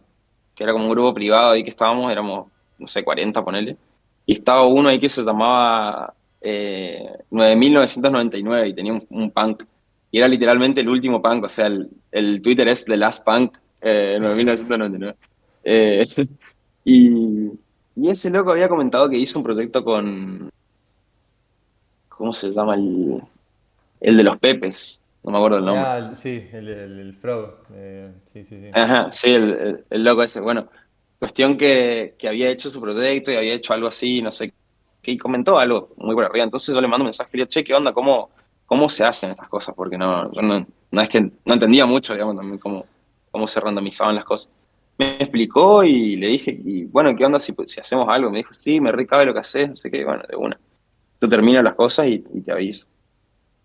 que era como un grupo privado ahí que estábamos, éramos, no sé, 40 ponele, y estaba uno ahí que se llamaba 9999 y tenía un punk, y era literalmente el último punk, o sea, el Twitter es The Last Punk 9999. Eh, y, y ese loco había comentado que hizo un proyecto con, ¿cómo se llama? El de los Pepes, no me acuerdo el nombre. Sí, el Frog. Sí, sí, sí. Ajá, sí, el loco ese. Bueno, Cuestión que había hecho su proyecto y había hecho algo así, no sé qué, y comentó algo muy por arriba. Entonces yo le mando un mensaje y le digo, che, ¿qué onda? ¿Cómo se hacen estas cosas? Porque yo no es que no entendía mucho, digamos, también cómo se randomizaban las cosas. Me explicó y le dije, y bueno, ¿qué onda si hacemos algo? Me dijo, sí, me recabe lo que haces, no sé qué, bueno, de una. Tú terminas las cosas y te aviso.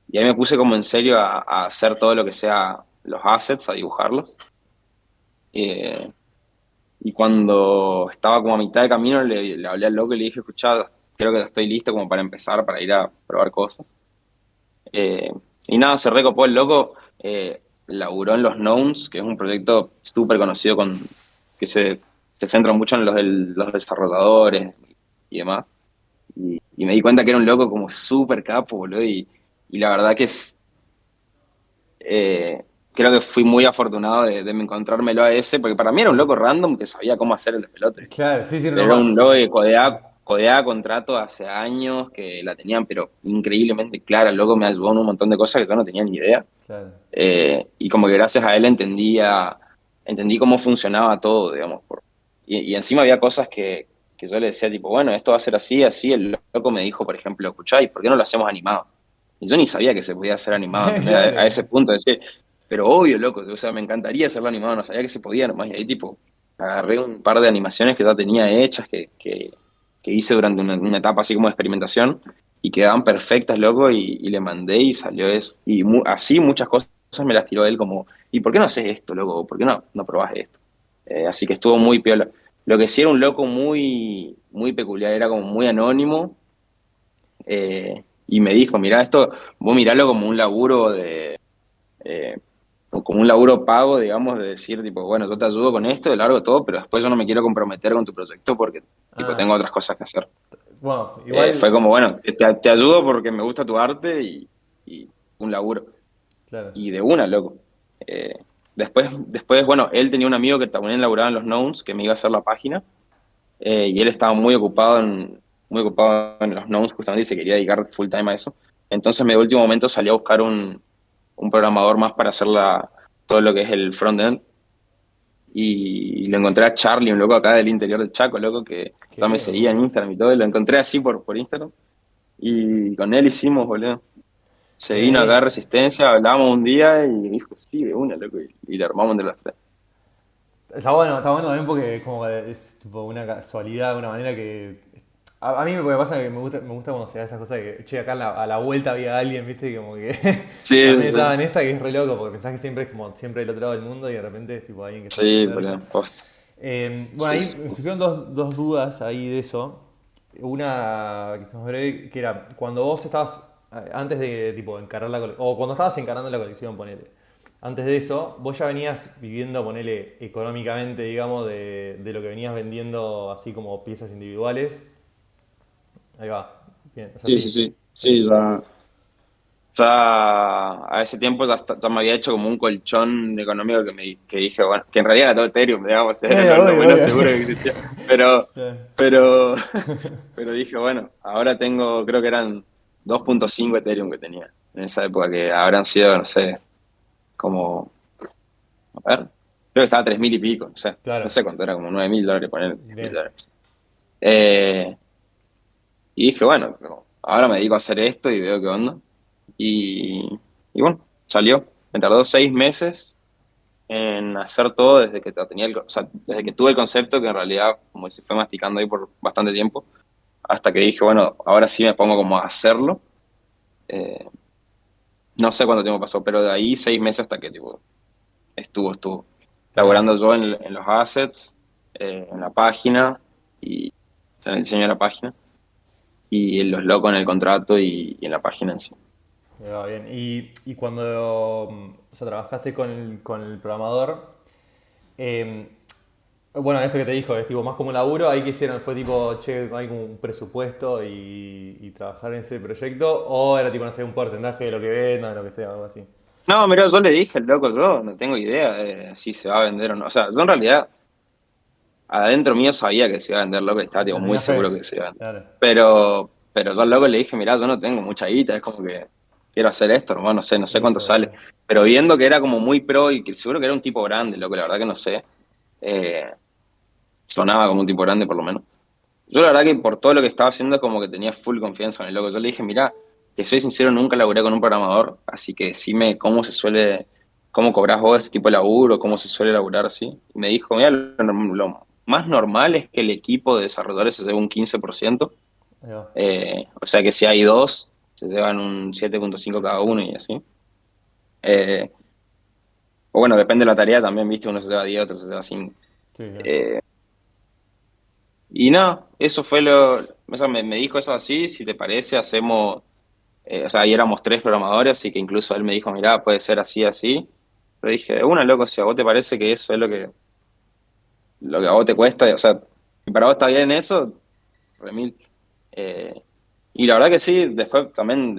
Y ahí me puse como en serio a hacer todo lo que sea los assets, a dibujarlos. Eh, y cuando estaba como a mitad de camino, le hablé al loco y le dije, escuchá, creo que estoy listo como para empezar, para ir a probar cosas. Eh, y nada, se recopó el loco, laburó en los Knowns, que es un proyecto súper conocido que se centra mucho en los desarrolladores y demás. Y me di cuenta que era un loco como súper capo, boludo, y la verdad que eh, creo que fui muy afortunado de encontrármelo a ese, porque para mí era un loco random que sabía cómo hacer el despelote. Claro, sí, sí, no Pero era un más. logo que codeaba contrato hace años, que la tenían, pero increíblemente clara. El loco me ayudó en un montón de cosas que yo no tenía ni idea. Claro. Y como que gracias a él entendí cómo funcionaba todo, digamos. Y encima había cosas que yo le decía, tipo, bueno, esto va a ser así, así. El loco me dijo, por ejemplo, escuchá, ¿por qué no lo hacemos animado? Y yo ni sabía que se podía hacer animado, ¿entendés? A Claro. ese punto, de decir, pero obvio, loco, o sea, me encantaría hacerlo animado, no sabía que se podía nomás. Y ahí, tipo, agarré un par de animaciones que ya tenía hechas, que hice durante una etapa así como de experimentación, y quedaban perfectas, loco, y le mandé y salió eso. Y así muchas cosas me las tiró él como, ¿y por qué no haces esto, loco? ¿Por qué no probás esto? Así que estuvo muy piola. Lo que sí era un loco muy, muy peculiar, era como muy anónimo, y me dijo, mirá esto, vos miralo como un laburo eh, como un laburo pago, digamos, de decir, tipo, bueno, yo te ayudo con esto, de largo todo, pero después yo no me quiero comprometer con tu proyecto porque, tipo, Ah, tengo otras cosas que hacer. bueno, Fue igual. como, bueno, te ayudo porque me gusta tu arte y un laburo. Claro. Y de una, loco. Eh, después, bueno, él tenía un amigo que también laburaba en los Knowns, que me iba a hacer la página, y él estaba muy ocupado en los Knowns, justamente, y se quería dedicar full time a eso. Entonces, de último momento salió a buscar un programador más para hacer todo lo que es el front-end. Y lo encontré a Charlie, un loco acá del interior del Chaco, loco, que Qué ya me bien, seguía en boludo. Instagram y todo, y lo encontré así por Instagram. Y con él hicimos, boludo. Se Bien vino acá a ahí. Resistencia, hablamos un día y dijo, sí, de una, loco, y le armamos entre los tres. Está bueno también porque como que es tipo una casualidad, una manera que... A mí me pasa que me gusta cuando se da esas cosas de que, che, acá a la vuelta había alguien, viste, como que Sí, también estaba sí, en esta que es re loco, porque pensás que siempre es como siempre del otro lado del mundo y de repente es tipo alguien que está re sí, cerca. boludo, posta. Bueno, Sí, ahí sí. me surgieron dos dudas ahí de eso. Una que se más breve, que era cuando vos estabas, antes de tipo encarar la colección, o cuando estabas encarando la colección, ponele. Antes de eso, vos ya venías viviendo, ponele, económicamente, digamos, de lo que venías vendiendo así como piezas individuales. Ahí va. Bien, es Sí, sí, así. sí. Bien. Sí, ya a ese tiempo ya me había hecho como un colchón económico que dije, bueno, que en realidad era todo Ethereum, digamos, era lo Obvio, menos obvio. seguro que existía. Pero, Claro. pero, pero dije, bueno, ahora tengo, creo que eran 2.5 Ethereum que tenía en esa época, que habrán sido, no sé, como, a ver, creo que estaba a 3.000 y pico, no Claro. sé cuánto era, como $9.000, poner 10.000 Bien. dólares. Eh, y dije, bueno, pero ahora me dedico a hacer esto y veo qué onda. Y, y bueno, salió. Me tardó 6 meses en hacer todo desde que tenía o sea, desde que tuve el concepto, que en realidad como se fue masticando ahí por bastante tiempo, hasta que dije, bueno, ahora sí me pongo como a hacerlo. Eh, no sé cuánto tiempo pasó, pero de ahí 6 meses hasta que tipo, estuvo. Claro. Laborando yo en los assets, en la página, y o sea, en el diseño de la página, y en los locos en el contrato y en la página en sí. Va bien. Y cuando o sea, trabajaste con el programador, eh, bueno, esto que te dijo, es tipo más como un laburo, ahí que hicieron, fue tipo, che, hay como un presupuesto y trabajar en ese proyecto, o era tipo, no sé, un porcentaje de lo que vendan, lo que sea, algo así. No, mira, yo le dije al loco, yo no tengo idea de si se va a vender o no. O sea, yo en realidad adentro mío sabía que se iba a vender, loco, y estaba tipo, No muy tenía fe. seguro que se iba a vender. Claro. Pero yo al loco le dije, mirá, yo no tengo mucha guita, es como que quiero hacer esto, hermano, no sé cuánto Eso, sale. Pero viendo que era como muy pro y que seguro que era un tipo grande, loco, la verdad que no sé. eh, sonaba como un tipo grande por lo menos. Yo la verdad que por todo lo que estaba haciendo como que tenía full confianza en el loco. Yo le dije, mirá, te soy sincero, nunca laburé con un programador, así que decime cómo se suele, cómo cobrás vos este tipo de laburo, cómo se suele laburar así. Y me dijo, mira, lo más normal es que el equipo de desarrolladores se lleve un 15%, Ahí va. o sea que si hay dos, se llevan un 7,5 cada uno y así. Eh, o bueno, depende de la tarea también, viste, uno se lleva 10, otro se lleva 5. Sí, claro. Y no, eso fue lo, o sea, me dijo eso así, si te parece, hacemos, o sea, ahí éramos tres programadores, así que incluso él me dijo, mirá, puede ser así, así. Pero dije, de una, loco, si a vos te parece que eso es lo que a vos te cuesta, o sea, si para vos está bien eso, remil. Eh, y la verdad que sí, después también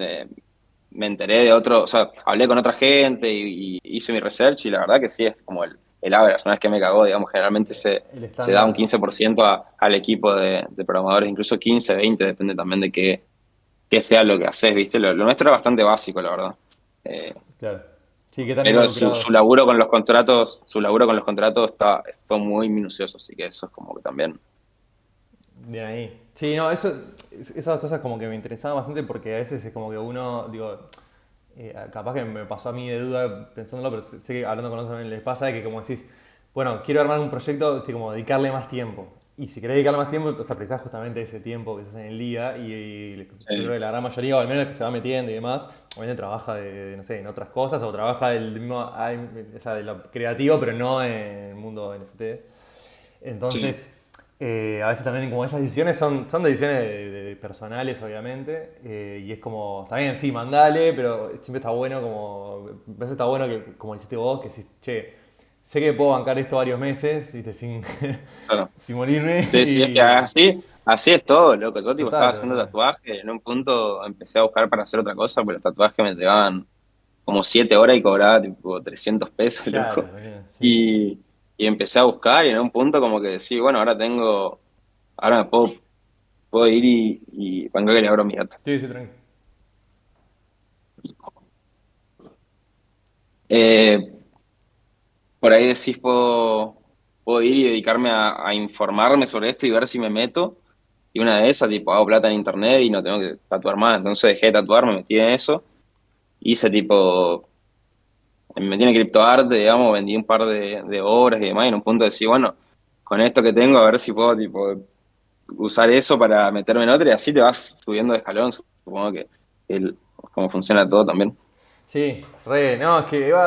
me enteré de otro, o sea, hablé con otra gente y hice mi research y la verdad que sí, es como el average, no es que me cagó, digamos, generalmente El se da un estándar. 15% al equipo de programadores, incluso 15 20 depende también de qué sea lo que haces, ¿viste? Lo nuestro era bastante básico, la verdad. Eh, Claro. Sí, qué tan pero su involucrado. laburo con los contratos, su laburo con los contratos fue muy minucioso, así que eso es como que también. Bien ahí. Sí, no, esas cosas como que me interesaban bastante porque a veces es como que uno, digo, capaz que me pasó a mí de duda pensándolo, pero sé que hablando con otros también les pasa de que como decís, bueno, quiero armar un proyecto, como dedicarle más tiempo. Y si querés dedicarle más tiempo, pues precisás justamente ese tiempo que estás en el día yo creo Sí, que la gran mayoría, o al menos que se va metiendo y demás, obviamente trabaja no sé, en otras cosas o trabaja del mismo, o sea, de lo creativo, pero no en el mundo NFT. sí, Entonces, a veces también como esas decisiones son decisiones de personales, obviamente, y es como, está bien, sí, mandale, pero siempre está bueno como, a veces está bueno que, como hiciste vos, que si, che, sé que puedo bancar esto varios meses, ¿viste? Sin, claro. sin morirme, Sí, sí, es que y así es todo, loco. Yo tipo estaba total, haciendo total. tatuaje, en un punto empecé a buscar para hacer otra cosa, porque los tatuajes me llevaban como 7 horas y cobraba tipo 300 pesos, Claro, loco. sí. Y, y empecé a buscar y en un punto como que sí, bueno, ahora puedo ir y venga que le abro mi gato. Sí, sí, tranqui. Eh, por ahí decís, puedo ir y dedicarme a informarme sobre esto y ver si me meto. Y una de esas, tipo, hago plata en internet y no tengo que tatuar más. Entonces dejé de tatuar, me metí en eso. Hice tipo, me metí en criptoarte, digamos, vendí un par de obras y demás. Y en un punto decía, bueno, con esto que tengo, a ver si puedo, tipo, usar eso para meterme en otra y así te vas subiendo de escalón. Supongo que cómo funciona todo también. Sí, re, no, es que yo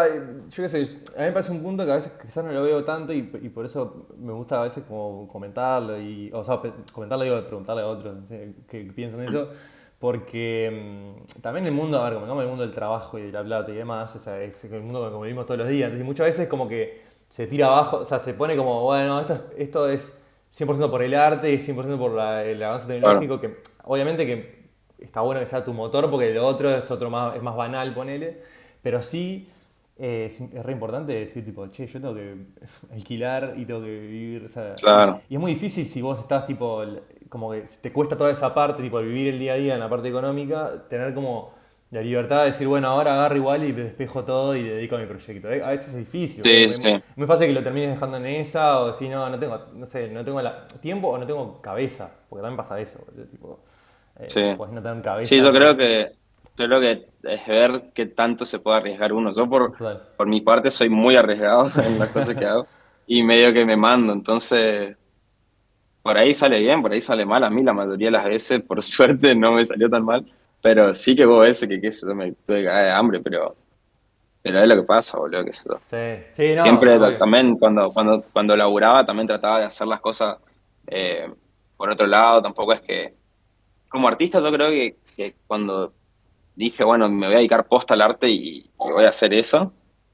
qué sé, a mí me parece un punto que a veces quizás no lo veo tanto y por eso me gusta a veces como comentarlo o sea, comentarlo digo, preguntarle a otros no sé, qué piensan de eso, porque también el mundo, a ver, como el mundo del trabajo y de la plata y demás, o sea, es el mundo que vivimos todos los días, entonces muchas veces como que se tira abajo, o sea, se pone como, bueno, esto es 100% por el arte y 100% por el avance Claro. tecnológico, que obviamente que está bueno que sea tu motor porque lo otro es más banal, ponele. Pero sí es re importante decir, tipo, che, yo tengo que alquilar y tengo que vivir. O sea, Claro. y es muy difícil si vos estás, tipo, como que te cuesta toda esa parte, tipo, el vivir el día a día en la parte económica, tener como la libertad de decir, bueno, ahora agarro igual y me despejo todo y dedico a mi proyecto. A veces es difícil, porque Sí, es sí. muy fácil que lo termines dejando en esa o decir, no, no tengo, no sé, no tengo tiempo o no tengo cabeza, porque también pasa eso, boludo, tipo, Sí. pues no tener Sí, cabeza. yo creo que es ver qué tanto se puede arriesgar uno. Yo Total. por mi parte soy muy arriesgado en las cosas que hago y medio que me mando. Entonces, por ahí sale bien, por ahí sale mal. A mí la mayoría de las veces, por suerte, no me salió tan mal. Pero sí que hubo veces que qué sé yo, me tuve que caer de hambre, pero es lo que pasa, boludo, qué sé yo. Sí, sí, no, Siempre obvio. también cuando laburaba también trataba de hacer las cosas eh, por otro lado. Tampoco es que como artista yo creo que cuando dije, bueno, me voy a dedicar posta al arte y voy a hacer eso,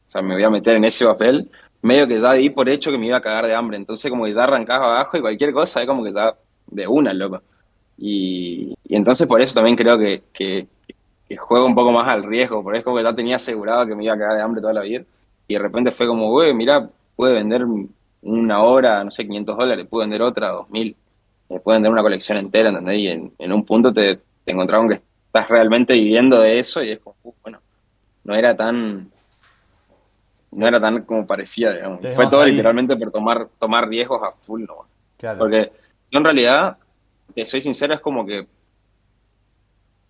o sea, me voy a meter en ese papel, medio que ya di por hecho que me iba a cagar de hambre, entonces como que ya arrancaba abajo y cualquier cosa, es como que ya de una, loco. Y entonces por eso también creo que juego un poco más al riesgo, porque es como que ya tenía asegurado que me iba a cagar de hambre toda la vida, y de repente fue como, güey, mira, pude vender una hora, no sé, $500, pude vender otra, 2.000, pude vender una colección entera, ¿entendés? Y en un punto te encontrás con que estás realmente viviendo de eso y es como, bueno, no era tan, no Te, era tan como parecía, digamos. Y tenés fue más todo ahí. literalmente por tomar riesgos a full, ¿no? Claro. Porque yo en realidad, te soy sincero, es como que,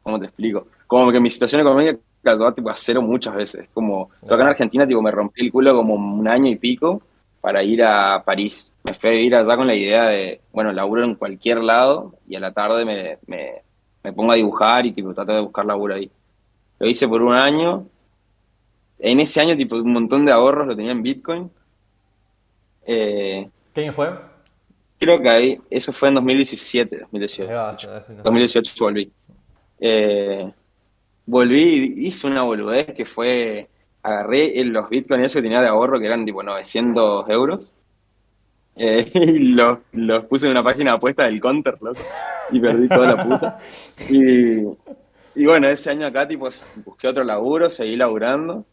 ¿cómo te explico? Como que mi situación económica cayó tipo a cero muchas veces. Como, yo Ahí acá en va. Argentina tipo me rompí el culo como un año y pico para ir a París. Me fui a vivir allá con la idea de, bueno, laburo en cualquier lado y a la tarde me pongo a dibujar y tipo trato de buscar laburo ahí. Lo hice por un año. En ese año tipo un montón de ahorros lo tenía en Bitcoin. Eh, ¿Qué año fue? Creo que ahí, eso fue en 2017, Ahí 2018. va, hace unos años. 2018 volví. Eh, Volví y hice una boludez que fue, agarré los bitcoins esos que tenía de ahorro, que eran tipo 900 euros, y los puse en una página de apuesta del Counter, loco, y perdí toda la puta. Y, y bueno, ese año acá tipo busqué otro laburo, seguí laburando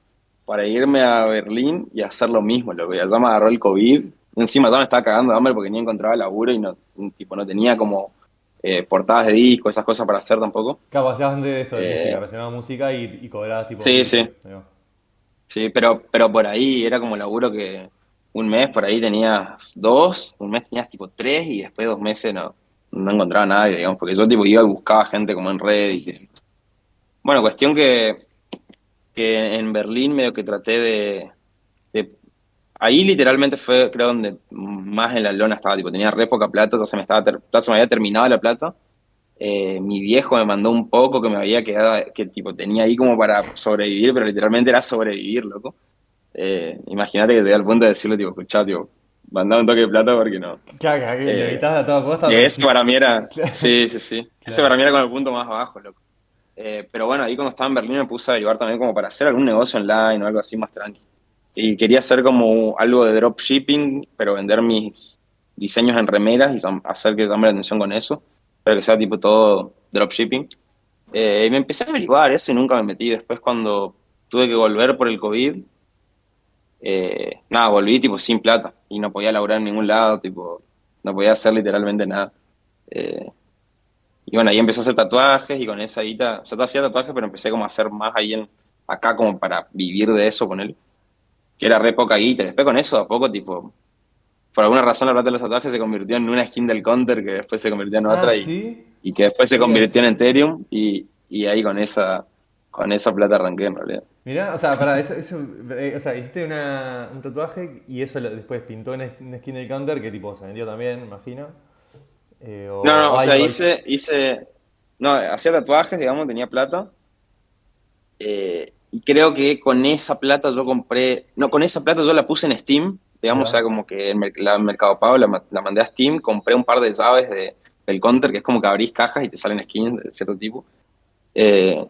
para irme a Berlín y hacer lo mismo, loco. Y allá me agarró el COVID. Encima ya me estaba cagando de hambre porque ni encontraba laburo y no, tipo, no tenía como portadas de disco, esas cosas para hacer tampoco. Claro, hacías antes de esto de música, Eh, relacionado a música y cobrabas tipo sí, Bitcoin. sí. Ahí va. Sí, pero por ahí era como laburo que un mes por ahí tenías dos, un mes tenías tipo tres y después 2 meses no encontraba nadie, digamos, porque yo tipo iba y buscaba gente como en Reddit. Bueno, cuestión que en Berlín medio que traté de- ahí literalmente fue creo donde más en la lona estaba, tipo tenía re poca plata, ya se me había terminado la plata. Mi viejo me mandó un poco que me había quedado, que tipo tenía ahí como para sobrevivir, pero literalmente era sobrevivir, loco. Imagínate que te da el punto de decirle, tipo, escuchá, tipo, mandame un toque de plata porque no. Claro, que lo Eh, evitas a toda costa, y pero ese sí. para mí era, Claro. sí, sí, sí. Ese Claro. para mí era como el punto más bajo, loco. Pero bueno, ahí cuando estaba en Berlín me puse a ayudar también como para hacer algún negocio online o algo así más tranqui. Y quería hacer como algo de dropshipping, pero vender mis diseños en remeras y hacer que llame la atención con eso, pero que sea tipo todo dropshipping. Y me empecé a averiguar eso y nunca me metí. Después cuando tuve que volver por el COVID, nada, volví tipo sin plata y no podía laburar en ningún lado, tipo, no podía hacer literalmente nada. Eh, y bueno, ahí empecé a hacer tatuajes y con esa guita, yo hacía tatuajes, pero empecé como a hacer más ahí acá como para vivir de eso con él, que era re poca guita. Después con eso, a poco, tipo, por alguna razón la plata de los tatuajes se convirtió en una skin del Counter que después se convirtió en Ah, otra sí. y que después se Sabía convirtió eso. en Ethereum y ahí con esa plata arranqué en realidad. Mirá, o sea, para eso o sea, hiciste un tatuaje y eso después pintó una skin del counter que tipo se vendió también, me imagino. No, no, O o sea, algo. no, hacía tatuajes, digamos, tenía plata. Y creo que con esa plata yo compré, no, con esa plata yo la puse en Steam, Ahí digamos, o sea, va. como que en Mercado Pago la mandé a Steam, compré un par de llaves del Counter, que es como que abrís cajas y te salen skins de cierto tipo. Eh,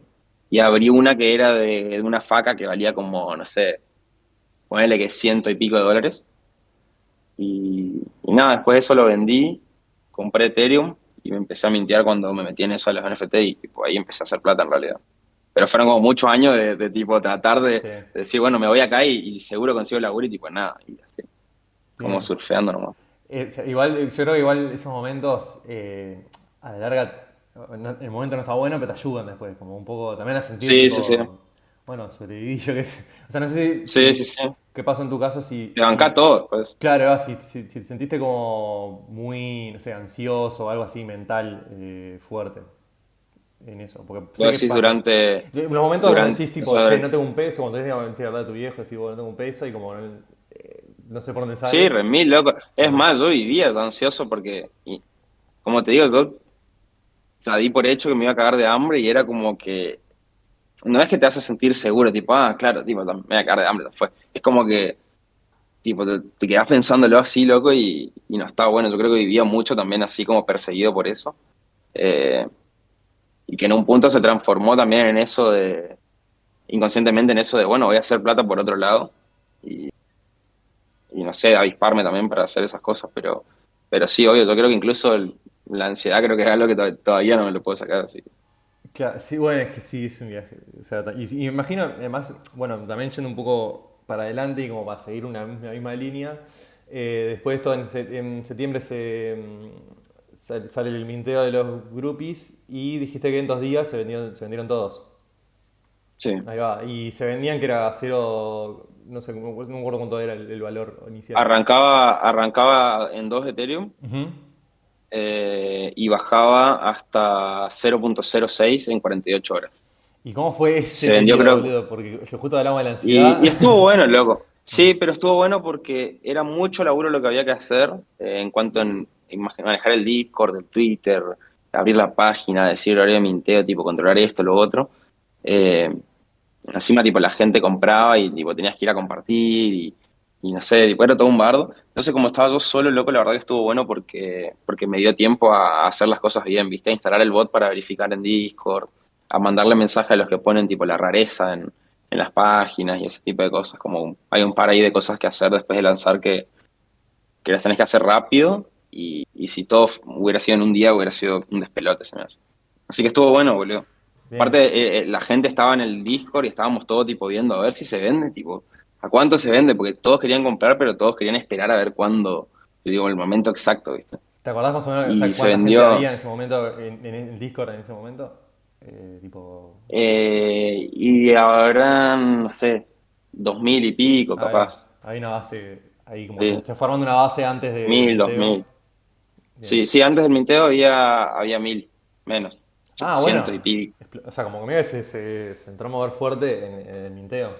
y abrí una que era de una faca que valía como, no sé, ponele que ciento y pico de dólares. Y nada, después de eso lo vendí, compré Ethereum y me empecé a mintear cuando me metí en eso de los NFT y tipo, ahí empecé a hacer plata en realidad. Pero fueron como muchos años de tipo tratar Sí. de decir, bueno, me voy acá y seguro consigo laburo y tipo nada, y así, como Bien. surfeando nomás. Igual, yo creo que igual esos momentos a la larga, el momento no está bueno, pero te ayudan después, como un poco también a sentir Sí, sí, sí. tipo, bueno, sobreviví yo qué sé. O sea, no sé Sí, sí, sí. qué pasó en tu caso, Te bancá todo, pues. claro, si te sentiste como muy, no sé, ansioso o algo así mental fuerte en eso, porque sé Lo que decís pasa. Los momentos donde durante, decís o tipo, che, sea, no tengo un peso, cuando tenés que hablar de tu viejo, decís, bueno, no tengo un peso y como no sé por dónde sí, sale. re mil, loco. Es Claro. más, yo vivía ansioso porque, como te digo, yo, o sea, di por hecho que me iba a cagar de hambre y era como que no es que te hace sentir seguro, tipo, ah, claro, tipo, me voy a cagar de hambre, fue. Es como que, tipo, te quedás pensándolo así, loco, y no está bueno. Yo creo que vivía mucho también así como perseguido por eso. Eh, y que en un punto se transformó también en eso inconscientemente en eso de, bueno, voy a hacer plata por otro lado. Y, y no sé, avisparme también para hacer esas cosas, pero sí, obvio, yo creo que incluso la ansiedad creo que es algo que todavía no me lo puedo sacar así. Claro, sí, bueno, es que sí, es un viaje. O sea, y me imagino, además, bueno, también yendo un poco para adelante y como para seguir una misma línea, después de esto en septiembre sale el minteo de los groupies y dijiste que en 2 días se vendieron todos. Sí. Ahí va. Y se vendían que era a cero. no sé, no me acuerdo cuánto era el valor inicial. Arrancaba en 2 Ethereum Ujú. y bajaba hasta 0.06 en 48 horas. ¿Y cómo fue ese Se vendió, periodo, creo. boludo? Porque se justo hablamos de la ansiedad. Y estuvo bueno, loco. Sí, pero estuvo bueno porque era mucho laburo lo que había que hacer en cuanto manejar el Discord, el Twitter, abrir la página, decir horario de minteo, tipo controlar esto, lo otro. Eh, Encima, tipo, la gente compraba y tipo, tenías que ir a compartir y no sé, tipo, era todo un bardo. Entonces, como estaba yo solo, loco, la verdad que estuvo bueno porque me dio tiempo a hacer las cosas bien, ¿viste? A instalar el bot para verificar en Discord, a mandarle mensaje a los que ponen, tipo, la rareza en las páginas y ese tipo de cosas. Como hay un par ahí de cosas que hacer después de lanzar que las tenés que hacer rápido y si todo hubiera sido en un día, hubiera sido un despelote, se me hace. Así que estuvo bueno, boludo. Bien. Aparte, la gente estaba en el Discord y estábamos todos tipo viendo a ver si se vende, tipo, a cuánto se vende, porque todos querían comprar, pero todos querían esperar a ver cuándo, yo digo, el momento exacto, ¿viste? ¿Te acordás más o menos, o Y sea, se cuánta gente había vendió, en ese momento en el Discord en ese momento? Tipo, y ahora, no sé, 2000 y pico, había, capaz, había una base, ahí como sí, se formando una base antes del 1000, minteo. 2000. Bien. Sí, sí, antes del minteo había 1000, menos, Ah, bueno. 700 y pico. O sea, como que medio se entró a mover fuerte en el minteo.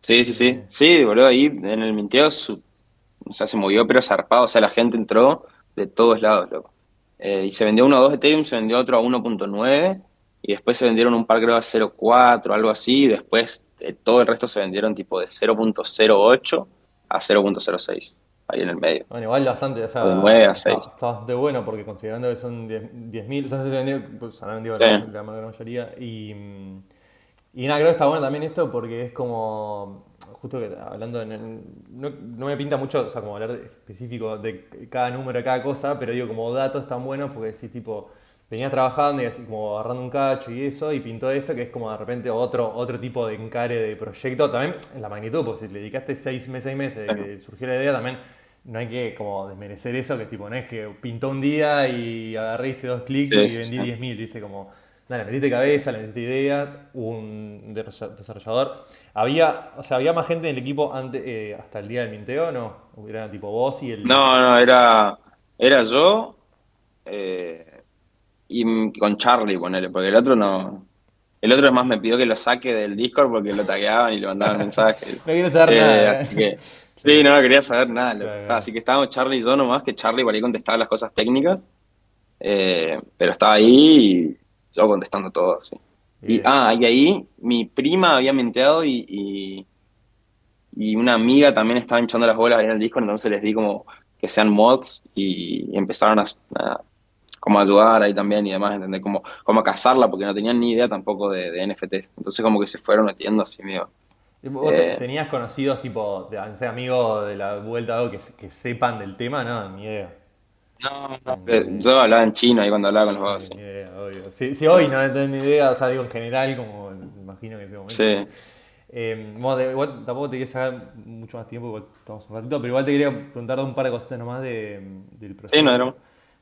Sí, sí, sí, Bien. sí, boludo, ahí en el minteo o sea, se movió pero zarpado, o sea, la gente entró de todos lados, loco. Y se vendió uno a 2 Ethereum, se vendió otro a 1.9 y después se vendieron un par creo a 0.4, algo así, y después todo el resto se vendieron tipo de 0.08 a 0.06, ahí en el medio, Bueno, igual bastante, o o de 9 sea, a 6. está bastante bueno porque considerando que son 10.000, o sea, se vendió, pues, se han vendido Sí, la mayoría. Y nada, creo que está bueno también esto porque es como, justo que hablando, no me pinta mucho, o sea, como hablar específico de cada número, de cada cosa, pero digo, como datos tan buenos porque si tipo, venía trabajando y así como agarrando un cacho y eso, y pintó esto que es como de repente otro tipo de encare de proyecto, también en la magnitud, porque si le dedicaste 6 meses de sí, que surgió la idea, también no hay que como desmerecer eso, que tipo, no es que pintó un día y agarré, hice 2 clics sí, y sí, vendí sí. 10.000, ¿viste? Como, nada, le metiste cabeza, le metiste idea, hubo un desarrollador. Había, o sea, había más gente en el equipo antes, hasta el día del minteo, ¿no? Era tipo vos y el... No, no, era yo eh, y con Charlie, ponele, porque el otro no. El otro es más me pidió que lo saque del Discord porque lo tagueaban y le mandaban mensajes. No quiero saber nada. Así que, sí, Claro, no quería saber nada, loco. claro, Así que estábamos Charlie y yo nomás, que Charlie por ahí contestaba las cosas técnicas, pero estaba ahí y yo contestando todo, así. Y, bien. y ahí mi prima había menteado y una amiga también estaba hinchando las bolas ahí en el Discord, entonces les di como que sean mods y empezaron a como ayudar ahí también y demás, ¿entendés? Como a cazarla, porque no tenían ni idea tampoco de NFTs. Entonces como que se fueron metiendo así, medio. ¿Y ¿Vos eh, tenías conocidos tipo, no sé, amigos de la vuelta o algo que sepan del tema? No, ni idea. no, No, no, ni idea. yo hablaba en chino ahí cuando hablaba con los Sí, vagos, sí. ni idea, obvio. Si hoy no tenés ni idea, o sea, digo en general, como me imagino que en ese momento. Sí, Bueno, igual tampoco te quería sacar mucho más tiempo, igual estamos un ratito, pero igual te quería preguntar un par de cositas nomás del sí, no proyecto. era.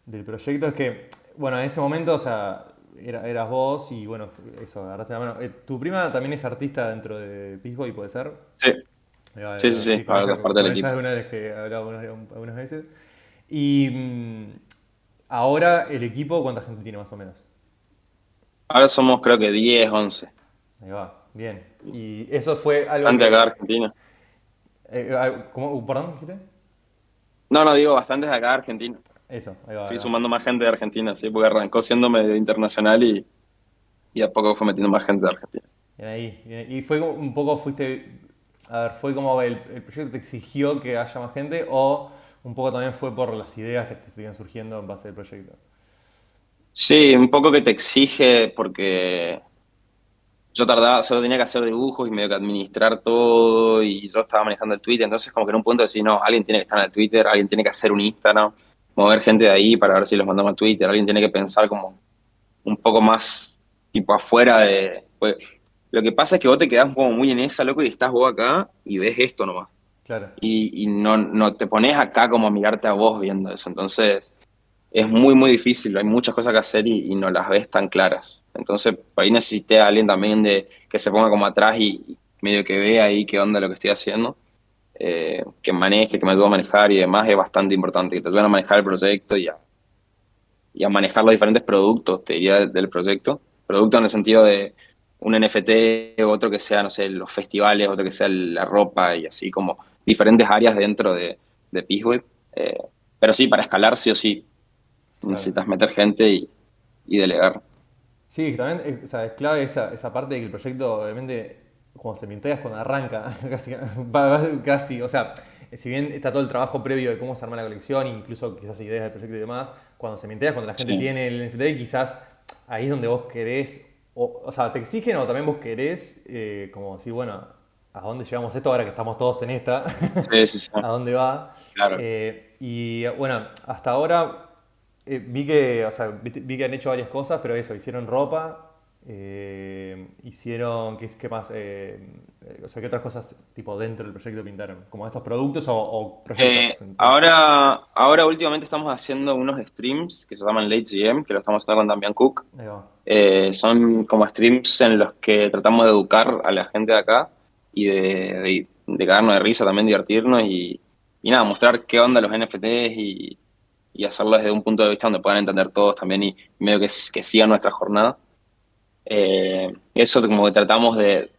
Del proyecto es que, bueno, en ese momento, o sea, eras vos y bueno, eso, agarraste la mano. ¿Tu prima también es artista dentro de Pisboy, puede ser? Sí, Ahí sí, sí, va, sí, sí, ahora es parte con del ella es equipo. una vez que he hablado algunas veces. Y ahora el equipo, ¿cuánta gente tiene más o menos? Ahora somos creo que 10 11. Ahí va, bien. Y eso fue algo Bastante acá de que... Argentina. ¿Cómo? ¿Perdón, dijiste? No, no, digo bastantes de acá de Argentina. Eso, ahí va, ahí Fui va. sumando más gente de Argentina, sí, porque arrancó siendo medio internacional y a poco fue metiendo más gente de Argentina. Bien ahí. Bien. Y fue como un poco, fuiste... A ver, ¿fue como el proyecto te exigió que haya más gente o un poco también fue por las ideas que te siguen surgiendo en base al proyecto? Sí, un poco que te exige porque yo tardaba, solo tenía que hacer dibujos y medio que administrar todo y yo estaba manejando el Twitter, entonces como que en un punto decís, no, alguien tiene que estar en el Twitter, alguien tiene que hacer un Instagram, mover gente de ahí para ver si los mandamos a Twitter, alguien tiene que pensar como un poco más tipo afuera de... Pues, lo que pasa es que vos te quedás como muy en esa, loco, y estás vos acá y ves esto nomás. Claro. Y no te pones acá como a mirarte a vos viendo eso, entonces es muy, muy difícil, hay muchas cosas que hacer y no las ves tan claras. Entonces, por ahí necesité a alguien también de que se ponga como atrás medio que ve ahí qué onda lo que estoy haciendo, que maneje, que me ayude a manejar y demás, es bastante importante, que te ayuden a manejar el proyecto y a manejar los diferentes productos, te diría, del proyecto. Producto en el sentido de un NFT, otro que sea, no sé, los festivales, otro que sea la ropa y así como diferentes áreas dentro de Peaceweek. Pero sí, para escalar sí o sí Claro. necesitas meter gente y delegar. Sí, también o sea, es clave esa parte de que el proyecto, obviamente, cuando se mintea es cuando arranca, casi, casi, o sea, si bien está todo el trabajo previo de cómo se arma la colección, incluso quizás ideas del proyecto y demás, cuando se mintea, cuando la gente Sí, tiene el NFT, quizás ahí es donde vos querés, o sea, te exigen o también vos querés, como decir, bueno, ¿a dónde llevamos esto ahora que estamos todos en esta? sí, sí, sí, ¿A dónde va? claro. Y bueno, hasta ahora vi que, o sea, vi que han hecho varias cosas, pero eso, hicieron ropa, hicieron, qué más? O sea, ¿qué otras cosas tipo dentro del proyecto pintaron? ¿Como estos productos o proyectos? Ahora últimamente estamos haciendo unos streams que se llaman Late GM, que lo estamos haciendo con Damian Cook. Ahí va. Son como streams en los que tratamos de educar a la gente de acá y de cagarnos de risa, también divertirnos y nada, mostrar qué onda los NFTs y hacerlo desde un punto de vista donde puedan entender todos también y medio que sigan nuestra jornada. Eso como que tratamos de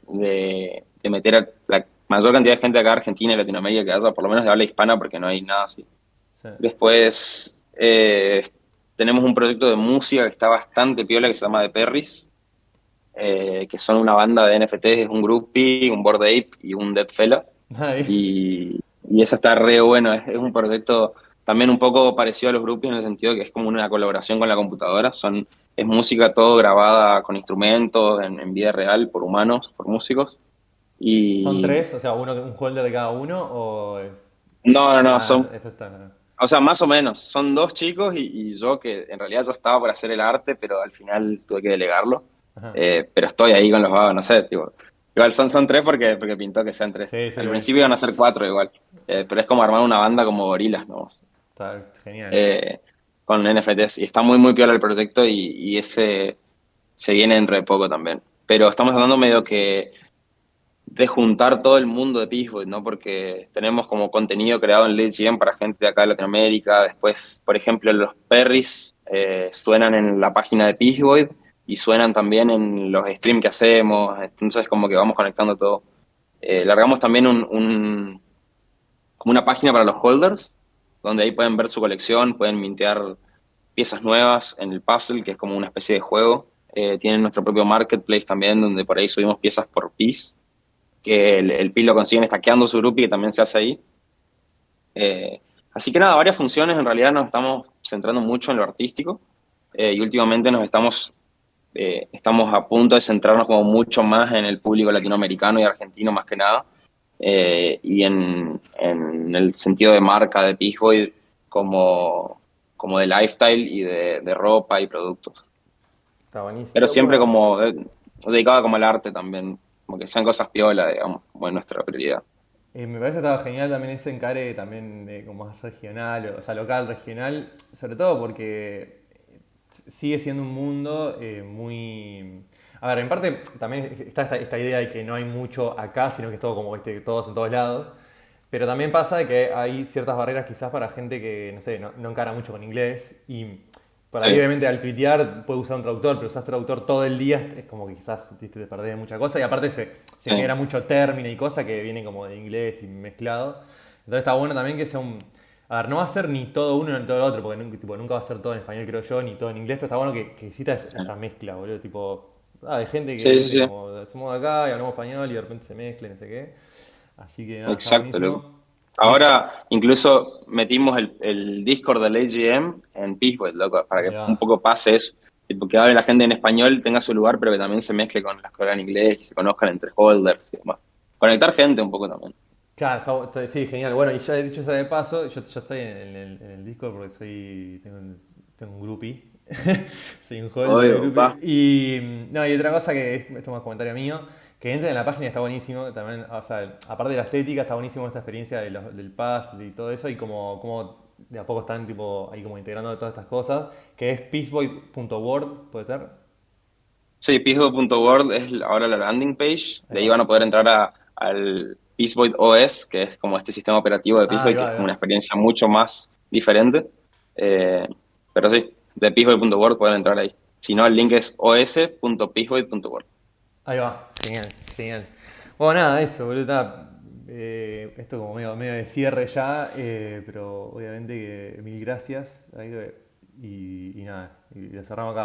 meter a la mayor cantidad de gente acá, Argentina y Latinoamérica, que haya, por lo menos de habla hispana, porque no hay nada así. Sí. Después tenemos un proyecto de música que está bastante piola que se llama The Perris, que son una banda de NFTs, es un groupie, un Bored Ape y un Dead Fella. Ahí. Y eso está re bueno, es un proyecto también un poco parecido a los groupies en el sentido que es como una colaboración con la computadora, es música todo grabada con instrumentos en vida real por humanos, por músicos. ¿Son Y tres? O sea, un holder de cada uno o es... no, no, no, Ah, son, eso está. No. o sea, más o menos, son dos chicos y yo que en realidad yo estaba por hacer el arte, pero al final tuve que delegarlo. Ajá. Pero estoy ahí con los vagos, no sé, tipo, igual son tres porque pintó que sean tres. Sí, sí, Al lo vi. principio iban a ser cuatro igual, pero es como armar una banda como gorilas, ¿no? Está genial. eh, con NFTs. Y está muy, muy piola el proyecto y ese se viene dentro de poco también. Pero estamos hablando medio que de juntar todo el mundo de Peaceboy, ¿no? Porque tenemos como contenido creado en LeadGM para gente de acá de Latinoamérica. Después, por ejemplo, los Perris suenan en la página de Peaceboy y suenan también en los streams que hacemos. Entonces, como que vamos conectando todo. Largamos también como una página para los holders, donde ahí pueden ver su colección, pueden mintear piezas nuevas en el puzzle, que es como una especie de juego. Tienen nuestro propio marketplace también, donde por ahí subimos piezas por piece, que el piece lo consiguen stackeando su grupo y que también se hace ahí. Así que nada, varias funciones, en realidad nos estamos centrando mucho en lo artístico y últimamente estamos a punto de centrarnos como mucho más en el público latinoamericano y argentino más que nada, y en el sentido de marca de Peaceboy como de lifestyle y de ropa y productos. Está buenísimo. Pero siempre Bueno, como dedicado como al arte también, como que sean cosas piola, digamos, como es nuestra prioridad. me parece que estaba genial también ese encare también de como más regional, o sea, local, regional, sobre todo porque sigue siendo un mundo muy... A ver, en parte también está esta idea de que no hay mucho acá, sino que es todo como todos en todos lados. Pero también pasa de que hay ciertas barreras quizás para gente que, no sé, no encara mucho con inglés. Y por ahí Sí, obviamente al tuitear puede usar un traductor, pero usas traductor todo el día, es como que quizás ¿viste? Te perdés de mucha cosa. Y aparte se sí, genera mucho término y cosa que vienen como de inglés y mezclado. Entonces está bueno también que sea un... A ver, no va a ser ni todo uno ni todo el otro, porque tipo, nunca va a ser todo en español, creo yo, ni todo en inglés, pero está bueno que exista sí. esa mezcla, boludo. Tipo, de gente que, Sí, sí, viste, sí. como somos de acá y hablamos español y de repente se mezcla y no sé qué. Así que nada, está Exacto, loco. buenísimo. Y, Ahora incluso metimos el Discord del AGM en Peacebot, loco, para ahí que un va. poco pase eso. Tipo, que hable la gente en español, tenga su lugar, pero que también se mezcle con las que hablan inglés y se conozcan entre holders y demás. Conectar gente un poco también. Claro, sí, genial. Bueno, y ya he dicho eso de paso, yo estoy en el Discord porque tengo un groupie. Soy un holder de Obvio, groupie. pa. Y, no, y otra cosa que esto es más comentario mío, que entren en la página está buenísimo. También, o sea, aparte de la estética, está buenísimo esta experiencia del pass y todo eso. Y como de a poco están tipo ahí como integrando todas estas cosas. Que es peaceboy.word, ¿puede ser? Sí, peaceboy.world es ahora la landing page. Ahí De ahí va. van a poder entrar al Peaceboy OS, que es como este sistema operativo de Ah, ahí Peaceboy, que va, es ahí como una va. experiencia mucho más diferente. Eh, pero sí, de peaceboy.world pueden entrar ahí. Si no, el link es os.peaceboy.world. Ahí va. Genial, genial. Bueno, nada, eso, boludo. Esto como medio de cierre ya, pero obviamente que mil gracias. Y nada, y lo cerramos acá.